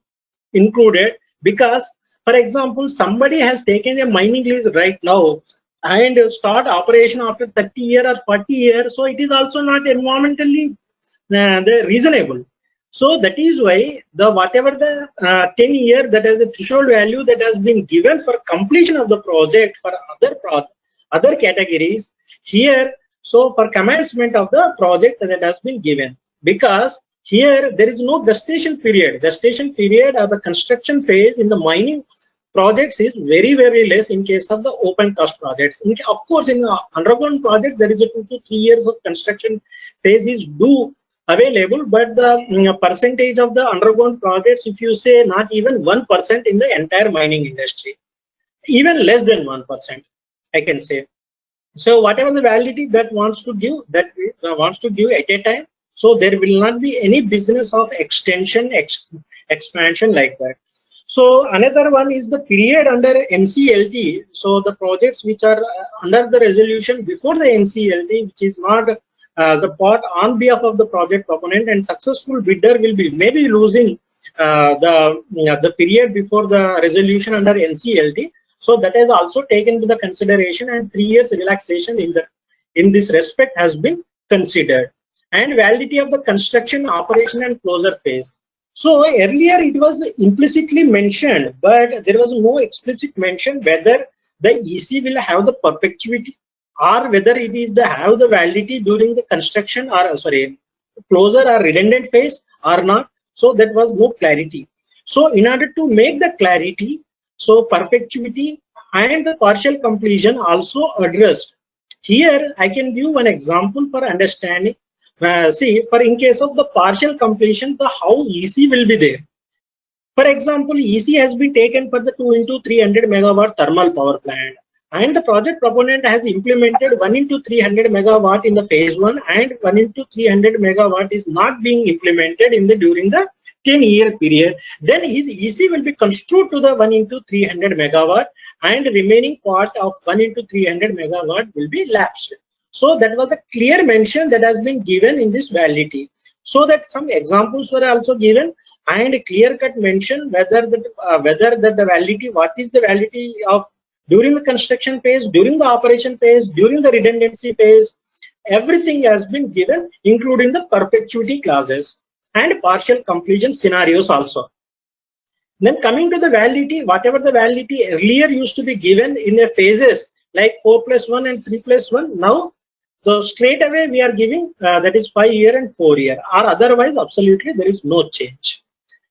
included, because, for example, somebody has taken a mining lease right now and start operation after 30 years or 40 years, so it is also not environmentally reasonable. So that is why the whatever the 10 year, that is the threshold value that has been given for completion of the project for other categories here. So for commencement of the project that has been given, because here there is no gestation period. Gestation period of the construction phase in the mining projects is very, very less in case of the open cast projects. Of course, in the underground project, there is a 2 to 3 years of construction phase is due available, but the percentage of the underground projects, if you say not even 1% in the entire mining industry, even less than 1%, I can say. So whatever the validity that wants to give at a time, so there will not be any business of extension, expansion like that. So another one is the period under NCLT. So the projects which are under the resolution before the NCLT, which is not the part on behalf of the project proponent, and successful bidder will be maybe losing the period before the resolution under NCLT. So that is also taken into the consideration, and 3 years relaxation in this respect has been considered. And validity of the construction, operation and closure phase. So earlier it was implicitly mentioned, but there was no explicit mention whether the EC will have the perpetuity or whether it is have the validity during the construction or closure or redundant phase or not. So that was no clarity. So in order to make the clarity, so perpetuity and the partial completion also addressed. Here I can give one example for understanding. See, for in case of the partial completion, the how EC will be there. For example, EC has been taken for the 2 into 300 megawatt thermal power plant, and the project proponent has implemented 1 into 300 megawatt in the phase 1, and 1 into 300 megawatt is not being implemented in the during the 10-year period. Then his EC will be construed to the 1 into 300 megawatt, and remaining part of 1 into 300 megawatt will be lapsed. So that was the clear mention that has been given in this validity. So that some examples were also given, and clear cut mention whether the validity, what is the validity of during the construction phase, during the operation phase, during the redundancy phase. Everything has been given, including the perpetuity clauses and partial completion scenarios also. Then coming to the validity, whatever the validity earlier used to be given in the phases like 4+1 and 3+1, now so straight away we are giving that is 5 year and 4 year, or otherwise absolutely there is no change.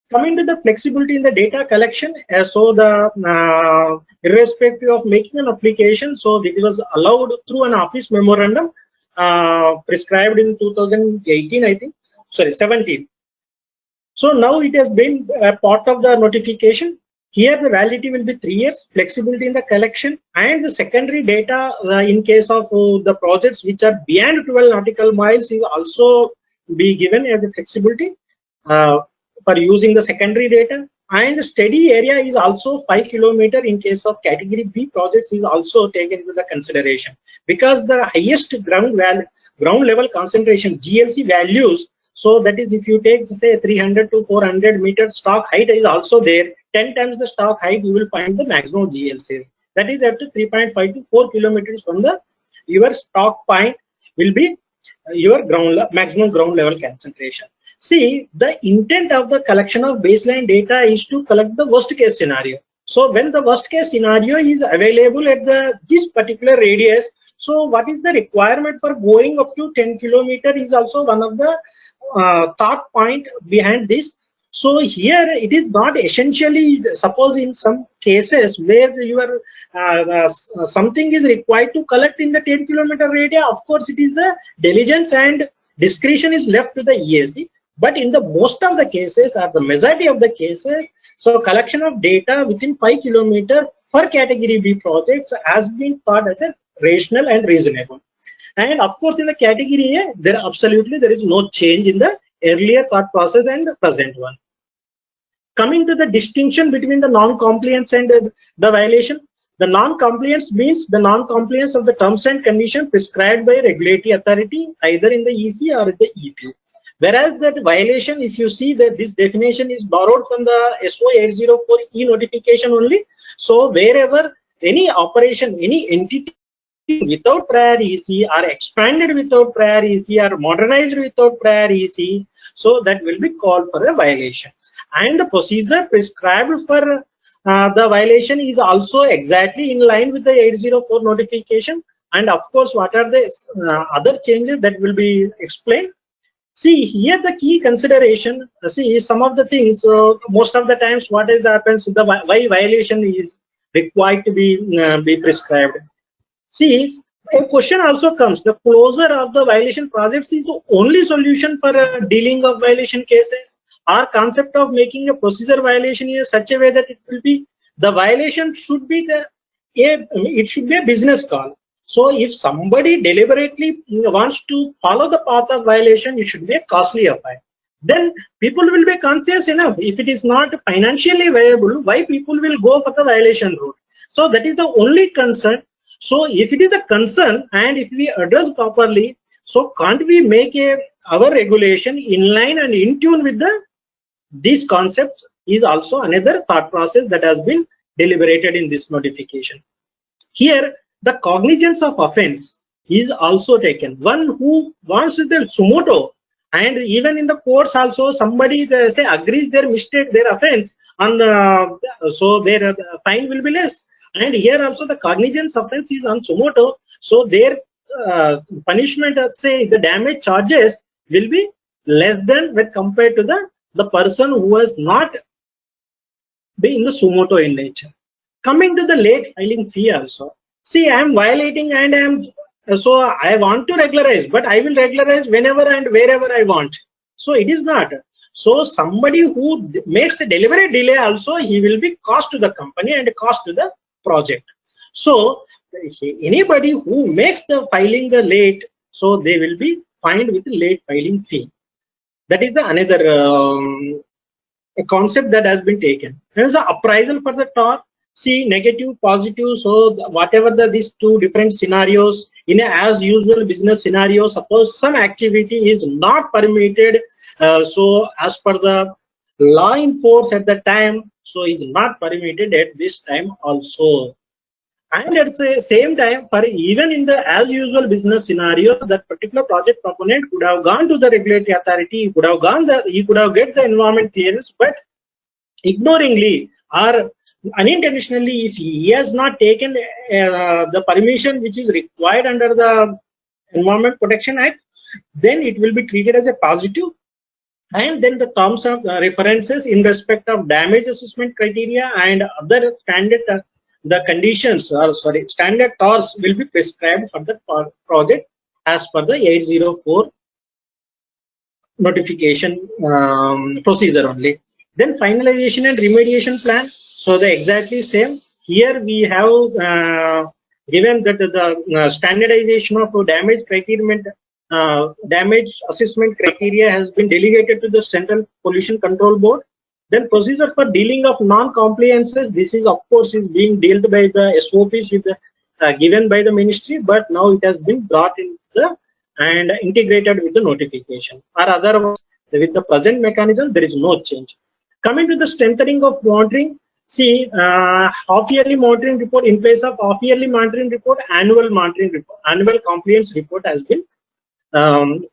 Coming to the flexibility in the data collection, so the irrespective of making an application, so it was allowed through an office memorandum prescribed in 2018, I think, sorry, 17. So now it has been part of the notification. Here the validity will be 3 years, flexibility in the collection, and the secondary data in case of the projects which are beyond 12 nautical miles is also be given as a flexibility for using the secondary data. And the steady area is also 5 kilometers in case of category B projects is also taken into the consideration, because the highest ground level concentration GLC values. So that is, if you take say 300 to 400 meter stock height is also there, 10 times the stock height, you will find the maximum GLCs. That is up to 3.5 to 4 kilometers from the your stock point will be your maximum ground level concentration. See, the intent of the collection of baseline data is to collect the worst case scenario. So when the worst case scenario is available at this particular radius, so what is the requirement for going up to 10 kilometers is also one of the thought point behind this. So here it is not essentially, suppose in some cases where your something is required to collect in the 10 kilometer radius, of course it is the diligence and discretion is left to the EAC. But in the most of the cases, or the majority of the cases, so collection of data within 5 kilometers for category B projects has been thought as a rational and reasonable. And of course, in the category A, there is no change in the earlier thought process and the present one. Coming to the distinction between the non-compliance and the violation, the non-compliance means the non-compliance of the terms and conditions prescribed by regulatory authority either in the EC or the EP. Whereas that violation, if you see that this definition is borrowed from the SO 804E notification only. So wherever any operation, any entity without prior EC or expanded without prior EC or modernized without prior EC, so that will be called for a violation. And the procedure prescribed for the violation is also exactly in line with the 804 notification. And of course, what are the other changes that will be explained? See, here the key consideration, see some of the things, most of the times what is happens, why violation is required to be prescribed. See, a question also comes, the closure of the violation projects is the only solution for dealing of violation cases. Our concept of making a procedure violation in such a way that it will be, the violation should be it should be a business call. So if somebody deliberately wants to follow the path of violation, it should be a costly affair. Then people will be conscious enough. If it is not financially viable, why people will go for the violation route? So that is the only concern. So if it is a concern and if we address properly, so can't we make our regulation in line and in tune with these concepts is also another thought process that has been deliberated in this notification. Here, the cognizance of offense is also taken. One who wants the suo motu, and even in the courts also somebody say agrees their mistake, their offense, and so their fine will be less. And here also the cognizance offense is on suo motu, so their punishment, say the damage charges will be less than when compared to the person who has not been in the suo motu in nature. Coming to the late filing fee also. See, I am violating and so I want to regularize, but I will regularize whenever and wherever I want. So it is not. So somebody who makes a deliberate delay also, he will be cost to the company and cost to the project. So anybody who makes the filing the late, so they will be fined with late filing fee. That is another concept that has been taken. There is an appraisal for the TOR. See, negative, positive, so whatever these two different scenarios, in a as usual business scenario, suppose some activity is not permitted, so as per the law in force at the time, so is not permitted at this time also. And at the same time, for even in the as usual business scenario, that particular project proponent could have gone to the regulatory authority, he could have get the environment clearance, but ignoringly or unintentionally, if he has not taken the permission which is required under the Environment Protection Act, then it will be treated as a positive. And then the terms of references in respect of damage assessment criteria and other standard the conditions standard TORs will be prescribed for the project as per the 804 notification procedure only. Then finalization and remediation plan. So the exactly same. Here we have given that the standardization of damage criteria, damage assessment criteria has been delegated to the Central Pollution Control Board. Then procedure for dealing of non-compliances. This is of course is being dealt by the SOPs with the given by the ministry, but now it has been brought in the and integrated with the notification, or otherwise with the present mechanism there is no change. Coming to the strengthening of monitoring, see half-yearly monitoring report in place of half-yearly monitoring report, annual monitoring report, annual compliance report has been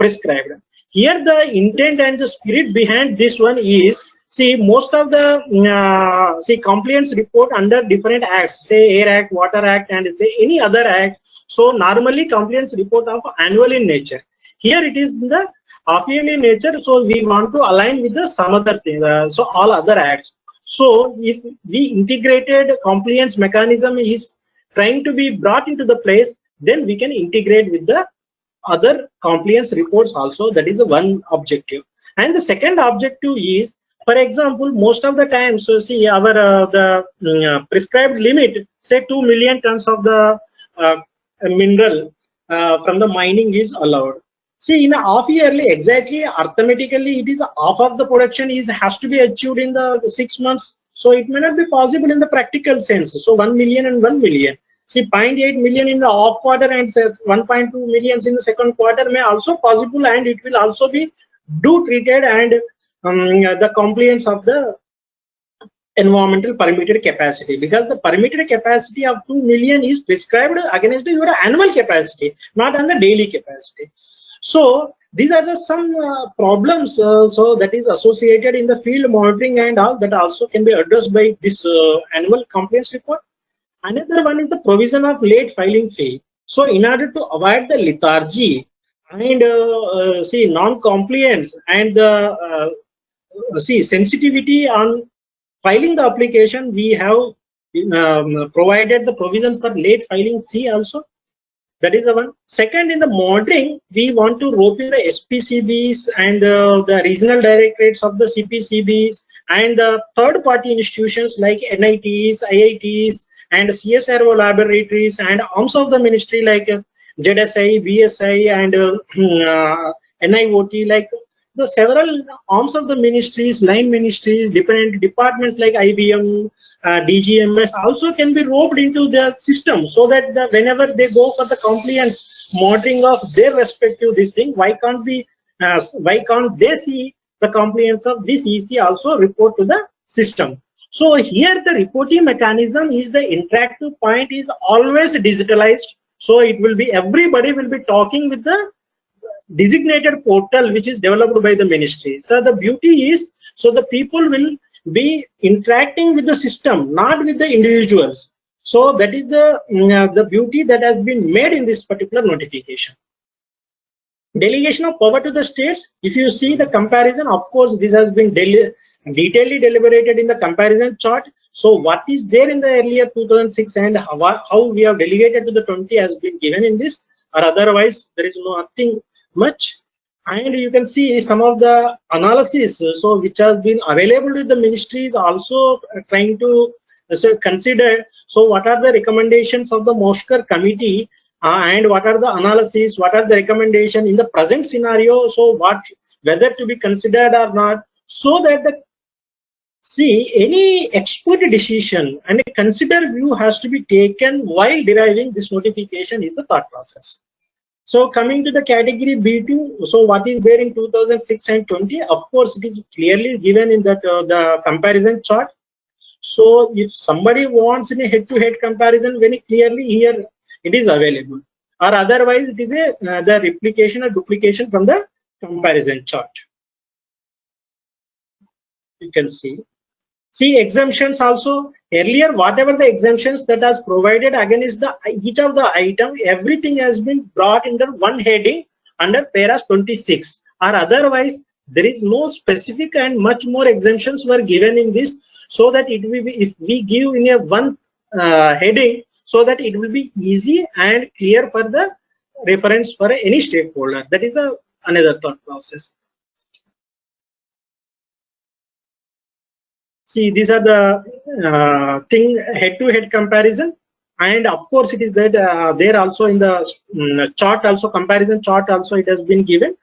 prescribed. Here the intent and the spirit behind this one is, see most of the see compliance report under different acts, say Air Act, Water Act, and say any other act. So normally compliance report of annual in nature. Here it is in the half-yearly nature. So we want to align with the some other thing. So all other acts. So if the integrated compliance mechanism is trying to be brought into the place, then we can integrate with the other compliance reports also. That is the one objective. And the second objective is, for example, most of the time, so see our the prescribed limit, say 2 million tons of the mineral from the mining is allowed. See, in a half yearly, exactly arithmetically, it is half of the production has to be achieved in the 6 months. So it may not be possible in the practical sense. So 1 million and 1 million. See, 0.8 million in the half quarter and 1.2 millions in the second quarter may also possible, and it will also be treated and the compliance of the environmental permitted capacity, because the permitted capacity of 2 million is prescribed against your annual capacity, not on the daily capacity. So these are the some problems so that is associated in the field monitoring and all, that also can be addressed by this annual compliance report. Another one is the provision of late filing fee. So in order to avoid the lethargy and see non-compliance and see sensitivity on filing the application, we have provided the provision for late filing fee also. That is the one. Second, in the monitoring, we want to rope in the SPCBs and the regional directorates of the CPCBs and the third-party institutions like NITs, IITs, and CSRO laboratories and arms of the ministry like ZSI, BSI, and NIOT, like the several arms of the ministries, line ministries, different departments like IBM, DGMS also can be roped into the system, so that whenever they go for the compliance monitoring of their respective this thing, why can't they see the compliance of this EC also report to the system? So here the reporting mechanism is the interactive point is always digitalized. So it will be, everybody will be talking with the designated portal which is developed by the ministry. So the beauty is, so the people will be interacting with the system, not with the individuals. So that is the beauty that has been made in this particular notification. Delegation of power to the states. If you see the comparison, of course, this has been detailedly deliberated in the comparison chart. So what is there in the earlier 2006 and how we have delegated to the 20 has been given in this, or otherwise there is nothing much. And you can see some of the analysis so which has been available with the ministries also trying to consider, so what are the recommendations of the Moshkar committee and what are the analysis, what are the recommendation in the present scenario, so whether to be considered or not, so that the any expert decision and a considered view has to be taken while deriving this notification is the thought process. So coming to the category B2, so what is there in 2006 and 20? Of course, it is clearly given in that the comparison chart. So if somebody wants in a head-to-head comparison, very clearly here it is available, or otherwise it is a the replication or duplication from the comparison chart. You can see. See exemptions also. Earlier, whatever the exemptions that has provided against the each of the item, everything has been brought under one heading under paras 26. Or otherwise, there is no specific and much more exemptions were given in this, so that it will be, if we give in a one heading, so that it will be easy and clear for the reference for any stakeholder. That is another thought process. See, these are the thing head-to-head comparison, and of course it is that there also in the chart also, comparison chart also, it has been given.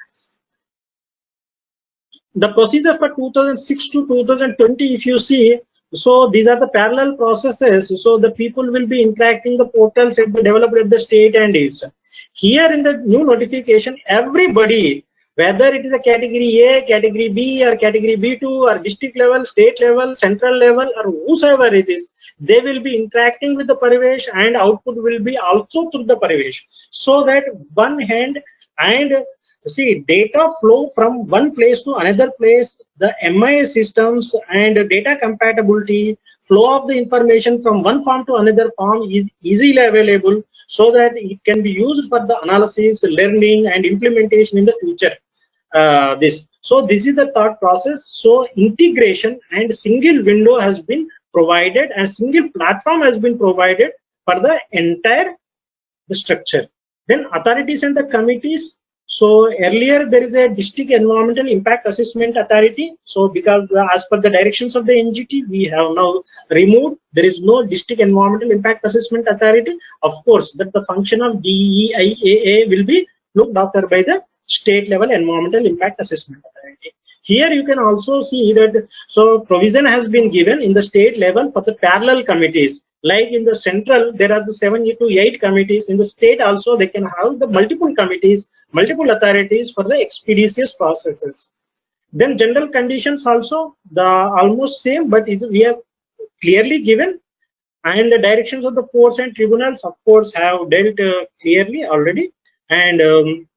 The procedure for 2006 to 2020, if you see, so these are the parallel processes. So the people will be interacting the portals at the developed at the state and its. Here in the new notification, everybody, whether it is a category A, category B, or category B2, or district level, state level, central level, or whosoever it is, they will be interacting with the Parivesh, and output will be also through the Parivesh. So that one hand, and see, data flow from one place to another place, the MIS systems and data compatibility, flow of the information from one form to another form is easily available, so that it can be used for the analysis, learning, and implementation in the future. So this is the thought process. So integration and single window has been provided, and single platform has been provided for the entire structure. Then authorities and the committees. So earlier there is a district environmental impact assessment authority. So because as per the directions of the NGT, we have now removed. There is no district environmental impact assessment authority. Of course, that the function of DEIAA will be looked after by the state level environmental impact assessment authority. Here you can also see that so provision has been given in the state level for the parallel committees. Like in the central, there are the 7 to 8 committees. In the state also, they can have the multiple committees, multiple authorities for the expeditious processes. Then general conditions also, the almost same, but we have clearly given. And the directions of the courts and tribunals, of course, have dealt clearly already. And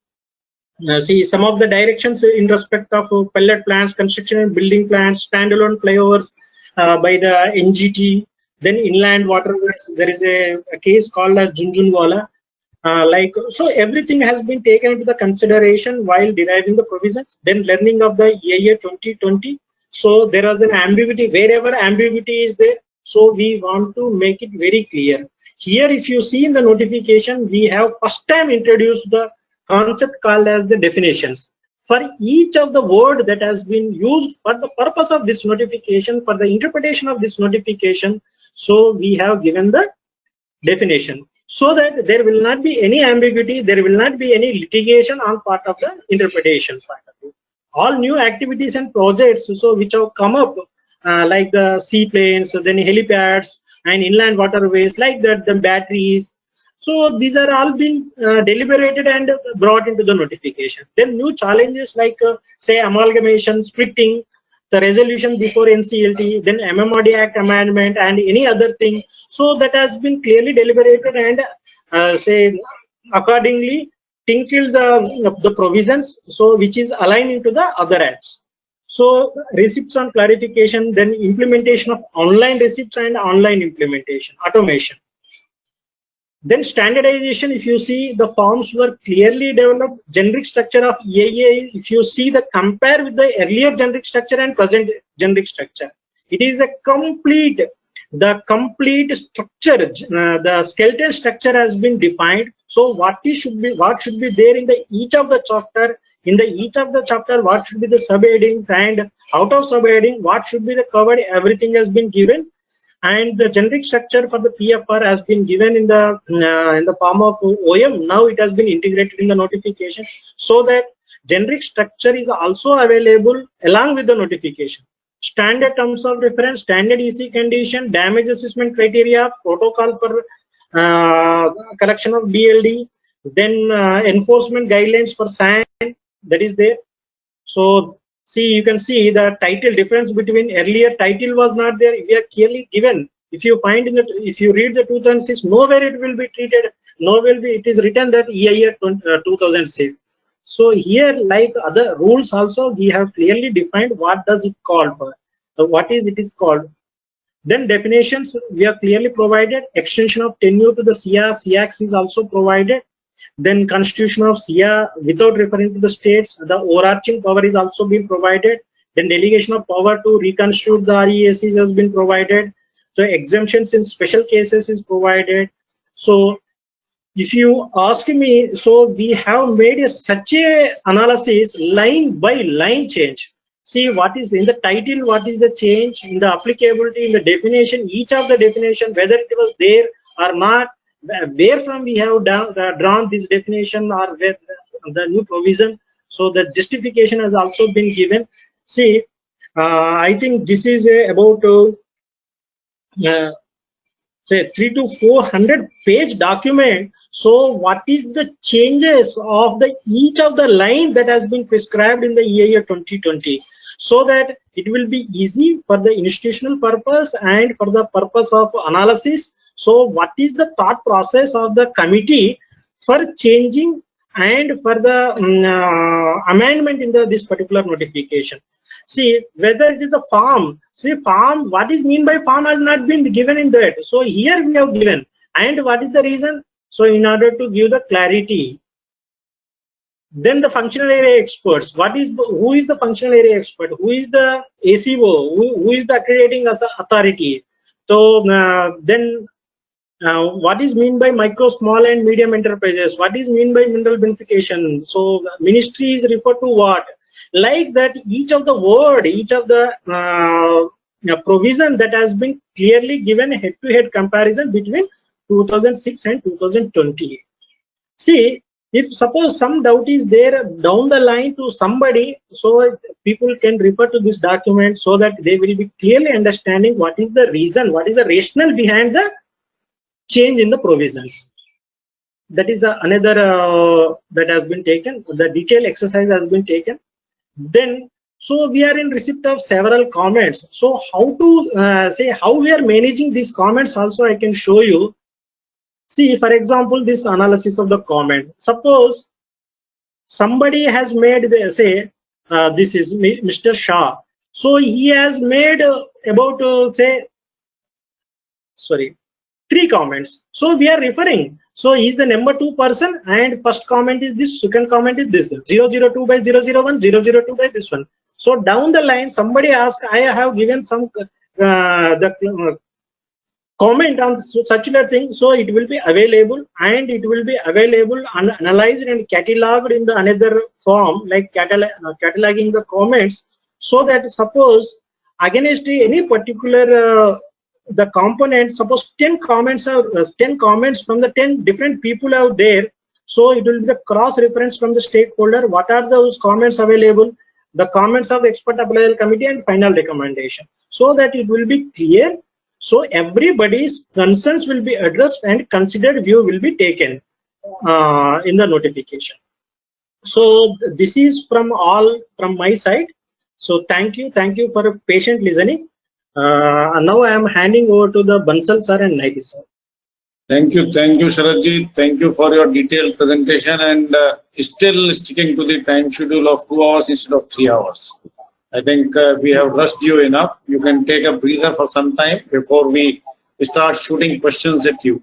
see some of the directions in respect of pellet plants, construction and building plants, standalone flyovers by the NGT. Then inland waterways, there is a case called as Junjunwala. So everything has been taken into the consideration while deriving the provisions. Then learning of the EIA 2020. So there was an ambiguity, wherever ambiguity is there. So we want to make it very clear. Here, if you see in the notification, we have first time introduced the concept called as the definitions. For each of the word that has been used for the purpose of this notification, for the interpretation of this notification, so we have given the definition, so that there will not be any ambiguity, there will not be any litigation on part of the interpretation part of it. All new activities and projects, so which have come up, like the seaplanes, then helipads and inland waterways, like that, the batteries. So these are all been deliberated and brought into the notification. Then new challenges like say amalgamation, splitting, the resolution before NCLT, then MMRD Act amendment, and any other thing. So that has been clearly deliberated and say accordingly tinkled the provisions, so which is aligned into the other acts. So receipts on clarification, then implementation of online receipts and online implementation, automation. Then standardization, if you see the forms were clearly developed. Generic structure of EIA, if you see the compare with the earlier generic structure and present generic structure, it is a complete structure, the skeleton structure has been defined. So what should be there in the each of the chapter, what should be the subheadings, and out of subheading what should be the covered, everything has been given. And the generic structure for the PFR has been given in the form of OM. Now it has been integrated in the notification, so that generic structure is also available along with the notification. Standard terms of reference, standard EC condition, damage assessment criteria, protocol for collection of BLD, Then enforcement guidelines for sand, that is there. So see, you can see the title difference between earlier title was not there. We are clearly given. If you find in it, if you read the 2006, nowhere it will be treated. Nowhere it is written that EIA 2006. So here, like other rules also, we have clearly defined what does it call for. What is it is called. Then definitions we have clearly provided. Extension of tenure to the SIAX is also provided. Then constitution of SIA without referring to the states, the overarching power is also been provided. Then delegation of power to reconstitute the REACs has been provided. So exemptions in special cases is provided. So if you ask me, so we have made such a analysis line by line change. See what is in the title, what is the change in the applicability, in the definition, each of the definition, whether it was there or not, where from we have drawn this definition or where the new provision. So the justification has also been given. See, I think this is about say 300 to 400 page document. So what is the changes of the each of the line that has been prescribed in the EIA 2020, so that it will be easy for the institutional purpose and for the purpose of analysis. So what is the thought process of the committee for changing and for the amendment in this particular notification? See, whether it is a farm, see farm, what is mean by farm has not been given in that. So here we have given, and what is the reason? So in order to give the clarity. Then the functional area experts, who is the functional area expert? Who is the ACO? Who is the accrediting authority? So then what is mean by micro, small and medium enterprises? What is mean by mineral beneficiation? So ministry is referred to what? Like that, each of the word, each of the provision that has been clearly given head-to-head comparison between 2006 and 2020. See, if suppose some doubt is there down the line to somebody, so people can refer to this document so that they will be clearly understanding what is the reason, what is the rationale behind the change in the provisions. That is another that has been taken. The detailed exercise has been taken. Then, so we are in receipt of several comments. So how to say how we are managing these comments also I can show you. See, for example, this analysis of the comment. Suppose somebody has made, say, this is Mr. Shah. So he has made about, say, sorry, 3 comments. So we are referring. So he is the number 2 person, and first comment is this, second comment is this, 002 by 001, 002 by this one. So down the line, somebody asked, I have given some comment on such a thing, so it will be available, and it will be available and analyzed and cataloged in the another form, like cataloging the comments, so that suppose against any particular the component, suppose 10 comments are 10 comments from the 10 different people out there, so it will be the cross reference from the stakeholder, what are those comments available, the comments of the expert appraisal committee and final recommendation, so that it will be clear. So everybody's concerns will be addressed and considered view will be taken in the notification. So this is from my side. So thank you for a patient listening. Now I am handing over to the Bansal sir and Naidi sir.
Thank you, Sharadji. Thank you for your detailed presentation and still sticking to the time schedule of 2 hours instead of 3 hours. I think we have rushed you enough. You can take a breather for some time before we start shooting questions at you.